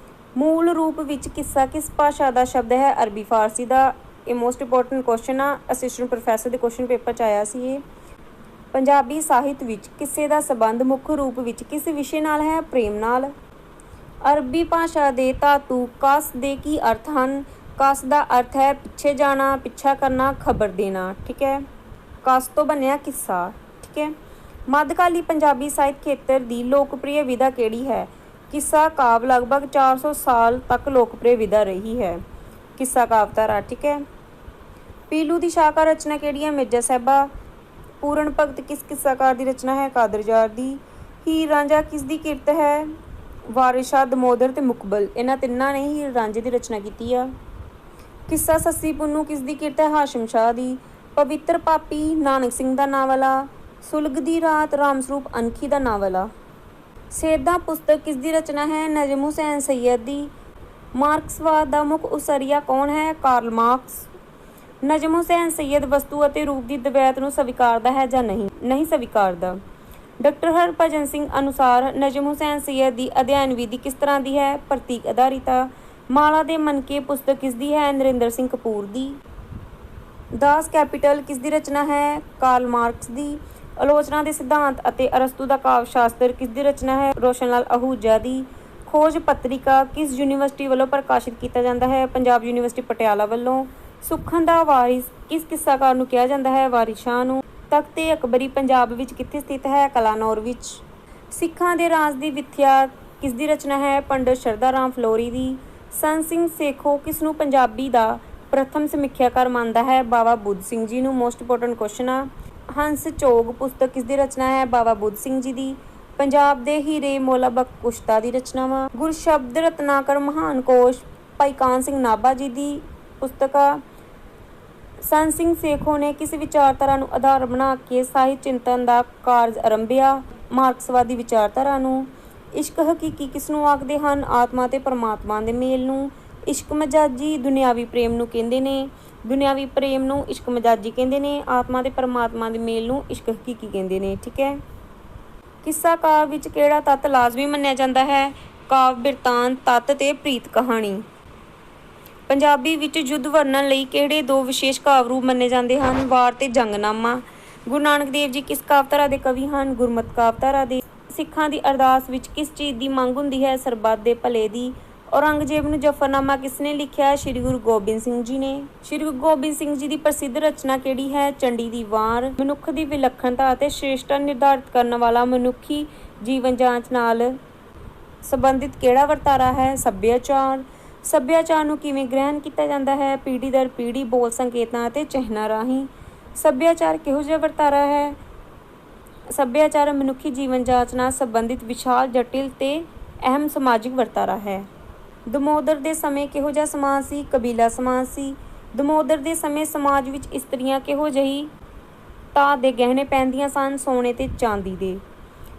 ਮੂਲ ਰੂਪ ਵਿੱਚ ਕਿੱਸਾ ਕਿਸ ਭਾਸ਼ਾ ਦਾ ਸ਼ਬਦ ਹੈ? ਅਰਬੀ ਫਾਰਸੀ ਦਾ। ਇਹ ਮੋਸਟ ਇੰਪੋਰਟੈਂਟ ਕੁਐਸਚਨ ਆ, ਅਸਿਸਟੈਂਟ ਪ੍ਰੋਫੈਸਰ ਦੇ ਕੁਐਸਚਨ ਪੇਪਰ 'ਚ ਆਇਆ ਸੀ ਇਹ। ਪੰਜਾਬੀ ਸਾਹਿਤ ਵਿੱਚ ਕਿੱਸੇ ਦਾ ਸੰਬੰਧ ਮੁੱਖ ਰੂਪ ਵਿੱਚ ਕਿਸ ਵਿਸ਼ੇ ਨਾਲ ਹੈ? ਪ੍ਰੇਮ ਨਾਲ। ਅਰਬੀ ਭਾਸ਼ਾ ਦੇ ਧਾਤੂ ਕਸ ਦੇ ਕੀ ਅਰਥ ਹਨ? ਕਸ ਦਾ ਅਰਥ ਹੈ ਪਿੱਛੇ ਜਾਣਾ, ਪਿੱਛਾ ਕਰਨਾ, ਖਬਰ ਦੇਣਾ, ਠੀਕ ਹੈ। ਕਸ ਤੋਂ ਬਣਿਆ ਕਿੱਸਾ, ਠੀਕ ਹੈ। ਮੱਧਕਾਲੀ ਪੰਜਾਬੀ ਸਾਹਿਤ ਖੇਤਰ ਦੀ ਲੋਕਪ੍ਰਿਯ ਵਿਧਾ ਕਿਹੜੀ ਹੈ? ਕਿੱਸਾ ਕਾਵਿ ਲਗਭਗ 400 ਸਾਲ ਤੱਕ ਲੋਕਪ੍ਰਿਯ ਵਿਧਾ ਰਹੀ ਹੈ। ਕਿੱਸਾ ਕਾਵਿਧਾਰਾ, ਠੀਕ ਹੈ। ਪੀਲੂ ਦੀ ਸ਼ਾਖਾ ਰਚਨਾ ਕਿਹੜੀ ਹੈ? ਮਿਰਜ਼ਾ ਸਾਹਿਬਾ। ਪੂਰਨ ਭਗਤ ਕਿਸ ਕਿੱਸਾਕਾਰ ਦੀ ਰਚਨਾ ਹੈ? ਕਾਦਰਯਾਰ ਦੀ। ਹੀਰ ਰਾਂਝਾ ਕਿਸ ਦੀ ਕਿਰਤ ਹੈ? ਵਾਰਿਸ ਸ਼ਾਹ ਦਮੋਦਰ ਤੇ ਮੁਕਬਲ, ਇਹਨਾਂ ਤਿੰਨਾਂ ਨੇ ਹੀਰ ਰਾਂਝੇ ਦੀ ਰਚਨਾ ਕੀਤੀ ਆ। ਕਿੱਸਾ ਸੱਸੀ ਪੁੰਨੂ ਕਿਸ ਦੀ ਕਿਰਤ ਹੈ? ਹਾਸ਼ਮ ਸ਼ਾਹ ਦੀ। ਪਵਿੱਤਰ ਪਾਪੀ ਨਾਨਕ ਸਿੰਘ ਦਾ ਨਾਵਲ ਆ। ਸੁਲਗਦੀ ਰਾਤ ਰਾਮ ਸਰੂਪ ਅਨਖੀ ਦਾ ਨਾਵਲ ਆ। ਸੇਧਾਂ ਪੁਸਤਕ ਕਿਸ ਦੀ ਰਚਨਾ ਹੈ? ਨਜਮ ਹੁਸੈਨ ਸੱਯਦ ਦੀ। ਮਾਰਕਸਵਾਦ ਦਾ ਮੁੱਖ ਉਸਾਰੀਆ ਕੌਣ ਹੈ? Karl Marx. ਨਜਮ ਹੁਸੈਨ ਸੱਯਦ ਵਸਤੂ ਅਤੇ ਰੂਪ ਦੀ ਦਵੈਤ ਨੂੰ ਸਵੀਕਾਰਦਾ ਹੈ ਜਾਂ ਨਹੀਂ ਸਵੀਕਾਰਦਾ? ਡਾਕਟਰ ਹਰਭਜਨ ਸਿੰਘ ਅਨੁਸਾਰ ਨਜਮ ਹੁਸੈਨ ਸੱਯਦ ਦੀ ਅਧਿਐਨ ਵਿਧੀ ਕਿਸ ਤਰ੍ਹਾਂ ਦੀ ਹੈ? ਪ੍ਰਤੀਕ ਆਧਾਰਿਤਾ। ਮਾਲਾ ਦੇ ਮਨਕੇ ਪੁਸਤਕ ਕਿਸ ਦੀ ਹੈ? ਨਰਿੰਦਰ ਸਿੰਘ ਕਪੂਰ ਦੀ। ਦਾਸ ਕੈਪੀਟਲ ਕਿਸ ਦੀ ਰਚਨਾ ਹੈ? ਕਾਰਲ ਮਾਰਕਸ ਦੀ। ਆਲੋਚਨਾ ਦੇ ਸਿਧਾਂਤ ਅਤੇ ਅਰਸਤੂ ਦਾ ਕਾਵਿ ਸ਼ਾਸਤਰ ਕਿਸ ਦੀ ਰਚਨਾ ਹੈ? ਰੋਸ਼ਨ ਲਾਲ ਅਹੂਜਾ ਦੀ। ਖੋਜ ਪੱਤਰਿਕਾ ਕਿਸ ਯੂਨੀਵਰਸਿਟੀ ਵੱਲੋਂ ਪ੍ਰਕਾਸ਼ਿਤ ਕੀਤਾ ਜਾਂਦਾ ਹੈ? ਪੰਜਾਬ ਯੂਨੀਵਰਸਿਟੀ ਪਟਿਆਲਾ ਵੱਲੋਂ। ਸੁਖਨ ਦਾ ਵਾਰਿਸ ਕਿਸ ਕਿੱਸਾਕਾਰ ਨੂੰ ਕਿਹਾ ਜਾਂਦਾ ਹੈ? ਵਾਰਿਸ ਸ਼ਾਹ ਨੂੰ। ਤਖ਼ਤ-ਏ ਅਕਬਰੀ ਪੰਜਾਬ ਵਿੱਚ ਕਿੱਥੇ ਸਥਿਤ ਹੈ? ਕਲਾਨੌਰ ਵਿੱਚ। ਸਿੱਖਾਂ ਦੇ ਰਾਜ ਦੀ ਵਿਥਿਆ ਕਿਸ ਦੀ ਰਚਨਾ ਹੈ? ਪੰਡਿਤ ਸ਼ਰਧਾ ਰਾਮ ਫਲੋਰੀ ਦੀ। ਸੰਤ ਸਿੰਘ ਸੇਖੋਂ ਕਿਸ ਨੂੰ ਪੰਜਾਬੀ ਦਾ ਪ੍ਰਥਮ ਸਮੀਖਿਆਕਾਰ ਮੰਨਦਾ ਹੈ? ਬਾਬਾ ਬੁੱਧ ਸਿੰਘ ਜੀ ਨੂੰ। ਮੋਸਟ ਇੰਪੋਰਟੈਂਟ ਕੁਐਸਚਨ ਆ। ਹੰਸ ਚੋਗ ਪੁਸਤਕ ਕਿਸ ਦੀ ਰਚਨਾ ਹੈ? ਬਾਬਾ ਬੁੱਧ ਸਿੰਘ ਜੀ ਦੀ। ਪੰਜਾਬ ਦੇ ਹੀਰੇ ਮੌਲਾ ਬਖਸ਼ ਕੁਸ਼ਤਾ ਦੀ ਰਚਨਾਵਾਂ। ਗੁਰਸ਼ਬਦ ਰਤਨਾਕਰ ਮਹਾਨ ਕੋਸ਼ ਭਾਈ ਕਾਨ ਸਿੰਘ ਨਾਭਾ ਜੀ ਦੀ ਪੁਸਤਕ ਆ। ਸੰਤ ਸਿੰਘ ਸੇਖੋਂ ਨੇ ਕਿਸ ਵਿਚਾਰਧਾਰਾ ਨੂੰ ਆਧਾਰ ਬਣਾ ਕੇ ਸਾਹਿਤ ਚਿੰਤਨ ਦਾ ਕਾਰਜ ਆਰੰਭਿਆ? ਮਾਰਕਸਵਾਦੀ ਵਿਚਾਰਧਾਰਾ ਨੂੰ। ਇਸ਼ਕ ਹਕੀਕੀ ਕਿਸ ਨੂੰ ਆਖਦੇ ਹਨ? ਆਤਮਾ ਤੇ ਪਰਮਾਤਮਾ ਦੇ ਮੇਲ ਨੂੰ। ਇਸ਼ਕ ਮਜਾਜੀ ਦੁਨਿਆਵੀ ਪ੍ਰੇਮ ਨੂੰ ਕਹਿੰਦੇ ਨੇ। ਦੁਨਿਆਵੀ ਪ੍ਰੇਮ ਨੂੰ ਇਸ਼ਕ ਮਜਾਜੀ ਕਹਿੰਦੇ ਨੇ। ਆਤਮਾ ਤੇ ਪਰਮਾਤਮਾ ਦੇ ਮੇਲ ਨੂੰ ਇਸ਼ਕ ਹਕੀਕੀ ਕਹਿੰਦੇ ਨੇ, ਠੀਕ ਹੈ। ਕਿੱਸਾ ਕਾਵਿ ਵਿੱਚ ਕਿਹੜਾ ਤੱਤ ਲਾਜ਼ਮੀ ਮੰਨਿਆ ਜਾਂਦਾ ਹੈ? ਕਾਵਿ ਬਿਰਤਾਂਤ ਤੱਤ ਤੇ ਪ੍ਰੀਤ ਕਹਾਣੀ। ਪੰਜਾਬੀ ਵਿੱਚ ਯੁੱਧ ਵਰਣਨ ਲਈ ਕਿਹੜੇ ਦੋ ਵਿਸ਼ੇਸ਼ ਕਾਵਿ ਰੂਪ ਮੰਨੇ ਜਾਂਦੇ ਹਨ? ਵਾਰ ਤੇ ਜੰਗਨਾਮਾ। ਗੁਰੂ ਨਾਨਕ ਦੇਵ ਜੀ ਕਿਸ ਕਾਵਿਧਾਰਾ ਦੇ ਕਵੀ ਹਨ? ਗੁਰਮਤਿ ਕਾਵਿਧਾਰਾ ਦੇ। ਸਿੱਖਾਂ ਦੀ ਅਰਦਾਸ ਵਿੱਚ ਕਿਸ ਚੀਜ਼ ਦੀ ਮੰਗ ਹੁੰਦੀ ਹੈ? ਸਰਬੱਤ ਦੇ ਭਲੇ ਦੀ। ਔਰੰਗਜ਼ੇਬ ਨੂੰ ਜ਼ਫ਼ਰਨਾਮਾ ਕਿਸ ਨੇ ਲਿਖਿਆ? ਸ਼੍ਰੀ ਗੁਰੂ ਗੋਬਿੰਦ ਸਿੰਘ ਜੀ ਨੇ। ਸ਼੍ਰੀ ਗੁਰੂ ਗੋਬਿੰਦ ਸਿੰਘ ਜੀ ਦੀ ਪ੍ਰਸਿੱਧ ਰਚਨਾ ਕਿਹੜੀ ਹੈ? ਚੰਡੀ ਦੀ ਵਾਰ। ਮਨੁੱਖ ਦੀ ਵਿਲੱਖਣਤਾ ਅਤੇ ਸ਼੍ਰੇਸ਼ਟਤਾ ਨਿਰਧਾਰਿਤ ਕਰਨ ਵਾਲਾ ਮਨੁੱਖੀ ਜੀਵਨ ਜਾਂਚ ਨਾਲ ਸੰਬੰਧਿਤ ਕਿਹੜਾ ਵਰਤਾਰਾ ਹੈ? ਸੱਭਿਆਚਾਰ। ਸੱਭਿਆਚਾਰ ਨੂੰ ਕਿਵੇਂ ਗ੍ਰਹਿਣ ਕੀਤਾ ਜਾਂਦਾ ਹੈ? ਪੀੜ੍ਹੀ ਦਰ ਪੀੜ੍ਹੀ ਬੋਲ ਸੰਕੇਤਾਂ ਅਤੇ ਚਿੰਨ੍ਹਾਂ ਰਾਹੀਂ। ਸੱਭਿਆਚਾਰ ਕਿਹੋ ਜਿਹਾ ਵਰਤਾਰਾ ਹੈ? ਸੱਭਿਆਚਾਰ ਮਨੁੱਖੀ ਜੀਵਨ ਜਾਂਚ ਨਾਲ ਸੰਬੰਧਿਤ ਵਿਸ਼ਾਲ, ਜਟਿਲ ਤੇ ਅਹਿਮ ਸਮਾਜਿਕ ਵਰਤਾਰਾ ਹੈ। ਦਮੋਦਰ ਦੇ ਸਮੇਂ ਕਿਹੋ ਜਿਹਾ ਸਮਾਜ ਸੀ? ਕਬੀਲਾ ਸਮਾਜ ਸੀ। ਦਮੋਦਰ ਦੇ ਸਮੇਂ ਸਮਾਜ ਵਿੱਚ ਇਸਤਰੀਆਂ ਕਿਹੋ ਜਿਹੀ ਧਾਤ ਦੇ ਗਹਿਣੇ ਪਹਿਨਦੀਆਂ ਸਨ? ਸੋਨੇ ਤੇ ਚਾਂਦੀ ਦੇ।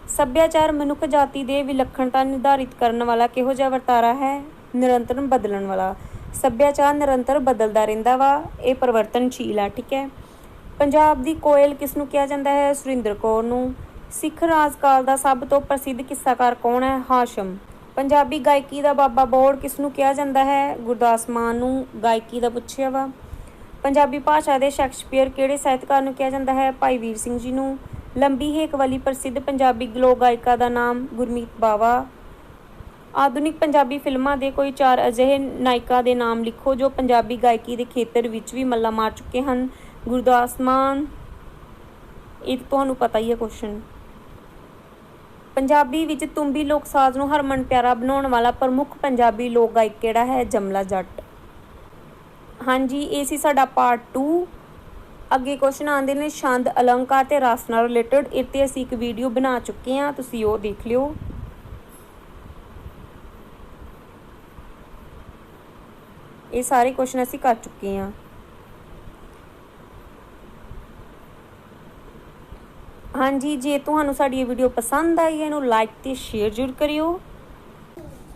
ਸੱਭਿਆਚਾਰ ਮਨੁੱਖ ਜਾਤੀ ਦੇ ਵਿਲੱਖਣਤਾ ਨਿਰਧਾਰਿਤ ਕਰਨ ਵਾਲਾ ਕਿਹੋ ਜਿਹਾ ਵਰਤਾਰਾ ਹੈ? ਨਿਰੰਤਰ ਬਦਲਣ ਵਾਲਾ। ਸੱਭਿਆਚਾਰ ਨਿਰੰਤਰ ਬਦਲਦਾ ਰਹਿੰਦਾ ਵਾ, ਇਹ ਪਰਿਵਰਤਨਸ਼ੀਲ ਆ। ਠੀਕ ਹੈ। ਪੰਜਾਬ ਦੀ ਕੋਇਲ ਕਿਸ ਨੂੰ ਕਿਹਾ ਜਾਂਦਾ ਹੈ? ਸੁਰਿੰਦਰ ਕੌਰ ਨੂੰ। ਸਿੱਖ ਰਾਜਕਾਲ ਦਾ ਸਭ ਤੋਂ ਪ੍ਰਸਿੱਧ ਕਿੱਸਾਕਾਰ ਕੌਣ ਹੈ? ਹਾਸ਼ਮ। ਪੰਜਾਬੀ ਗਾਇਕੀ ਦਾ ਬਾਬਾ ਬੋੜ ਕਿਸ ਨੂੰ ਕਿਹਾ ਜਾਂਦਾ ਹੈ? ਗੁਰਦਾਸ ਮਾਨ ਨੂੰ। ਗਾਇਕੀ ਦਾ ਪੁੱਛਿਆ ਵਾ। ਪੰਜਾਬੀ ਭਾਸ਼ਾ ਦੇ ਸ਼ੇਕਸਪੀਅਰ ਕਿਹੜੇ ਸਾਹਿਤਕਾਰ ਨੂੰ ਕਿਹਾ ਜਾਂਦਾ ਹੈ? ਭਾਈ ਵੀਰ ਸਿੰਘ ਜੀ ਨੂੰ। ਲੰਬੀ ਹੇਕ ਵਾਲੀ ਪ੍ਰਸਿੱਧ ਪੰਜਾਬੀ ਲੋਕ ਗਾਇਕਾ ਦਾ ਨਾਮ? ਗੁਰਮੀਤ ਬਾਵਾ। ਆਧੁਨਿਕ ਪੰਜਾਬੀ ਫਿਲਮਾਂ ਦੇ ਕੋਈ 4 ਅਜਿਹੇ ਨਾਇਕਾਂ ਦੇ ਨਾਮ ਲਿਖੋ ਜੋ ਪੰਜਾਬੀ ਗਾਇਕੀ ਦੇ ਖੇਤਰ ਵਿੱਚ ਵੀ ਮੱਲਾਂ ਮਾਰ ਚੁੱਕੇ ਹਨ। ਗੁਰਦਾਸ ਮਾਨ, ਇਹ ਤੁਹਾਨੂੰ ਪਤਾ ਹੀ ਹੈ ਕੁਐਸਚਨ। ਪੰਜਾਬੀ ਵਿੱਚ ਤੁੰਬੀ ਲੋਕ ਸਾਜ਼ ਨੂੰ ਹਰਮਨ ਪਿਆਰਾ ਬਣਾਉਣ ਵਾਲਾ ਪ੍ਰਮੁੱਖ ਪੰਜਾਬੀ ਲੋਕ ਗਾਇਕ ਕਿਹੜਾ ਹੈ? ਜਮਲਾ ਜੱਟ। ਹਾਂਜੀ, ਇਹ ਸੀ ਸਾਡਾ ਪਾਰਟ 2। ਅੱਗੇ ਕੁਐਸਚਨ ਆਉਂਦੇ ਨੇ ਛੰਦ, ਅਲੰਕਾਰ ਤੇ ਰਸ ਨਾਲ ਰਿਲੇਟਡ। ਇਹ 'ਤੇ ਅਸੀਂ ਇੱਕ ਵੀਡੀਓ ਬਣਾ ਚੁੱਕੇ ਹਾਂ, ਤੁਸੀਂ ਉਹ ਦੇਖ ਲਿਓ। ਇਹ ਸਾਰੇ ਕੁਐਸਚਨ ਅਸੀਂ ਕਰ ਚੁੱਕੇ ਹਾਂ। ਹਾਂਜੀ, ਜੇ ਤੁਹਾਨੂੰ ਸਾਡੀ ਇਹ ਵੀਡੀਓ ਪਸੰਦ ਆਈ ਹੈ ਇਹਨੂੰ ਲਾਈਕ ਤੇ ਸ਼ੇਅਰ ਜ਼ਰੂਰ ਕਰਿਓ।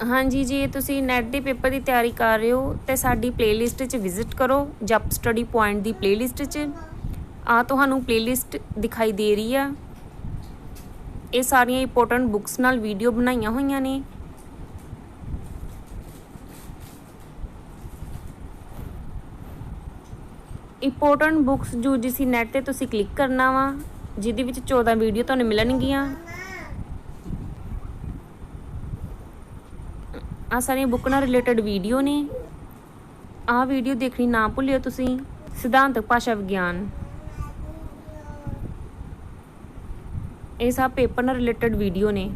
ਹਾਂਜੀ, ਜੇ ਤੁਸੀਂ ਨੈਟ ਦੇ ਪੇਪਰ ਦੀ ਤਿਆਰੀ ਕਰ ਰਹੇ ਹੋ ਤੇ ਸਾਡੀ ਪਲੇਲਿਸਟ 'ਚ ਵਿਜ਼ਿਟ ਕਰੋ। ਜਪ ਸਟੱਡੀ ਪੁਆਇੰਟ ਦੀ ਪਲੇਲਿਸਟ 'ਚ ਆ ਤੁਹਾਨੂੰ ਪਲੇਲਿਸਟ ਦਿਖਾਈ ਦੇ ਰਹੀ ਆ। ਇਹ ਸਾਰੀਆਂ ਇੰਪੋਰਟੈਂਟ ਬੁੱਕਸ ਨਾਲ ਵੀਡੀਓ ਬਣਾਈਆਂ ਹੋਈਆਂ ਨੇ। ਇੰਪੋਰਟੈਂਟ ਬੁੱਕਸ UGC ਨੈਟ ਤੇ ਤੁਸੀਂ ਕਲਿੱਕ ਕਰਨਾ ਵਾ, ਜਿਹਦੇ ਵਿੱਚ 14 ਵੀਡੀਓ ਤੁਹਾਨੂੰ ਮਿਲਣਗੀਆਂ। ਆ ਸਾਰੀਆਂ ਬੁੱਕ ਨਾਲ ਰਿਲੇਟਡ ਵੀਡੀਓ ਨੇ। ਆਹ ਵੀਡੀਓ ਦੇਖਣੀ ਨਾ ਭੁੱਲਿਓ ਤੁਸੀਂ। ਸਿਧਾਂਤਕ ਭਾਸ਼ਾ ਵਿਗਿਆਨ, ਇਹ ਸਭ ਪੇਪਰ ਨਾਲ ਰਿਲੇਟਡ ਵੀਡੀਓ ਨੇ।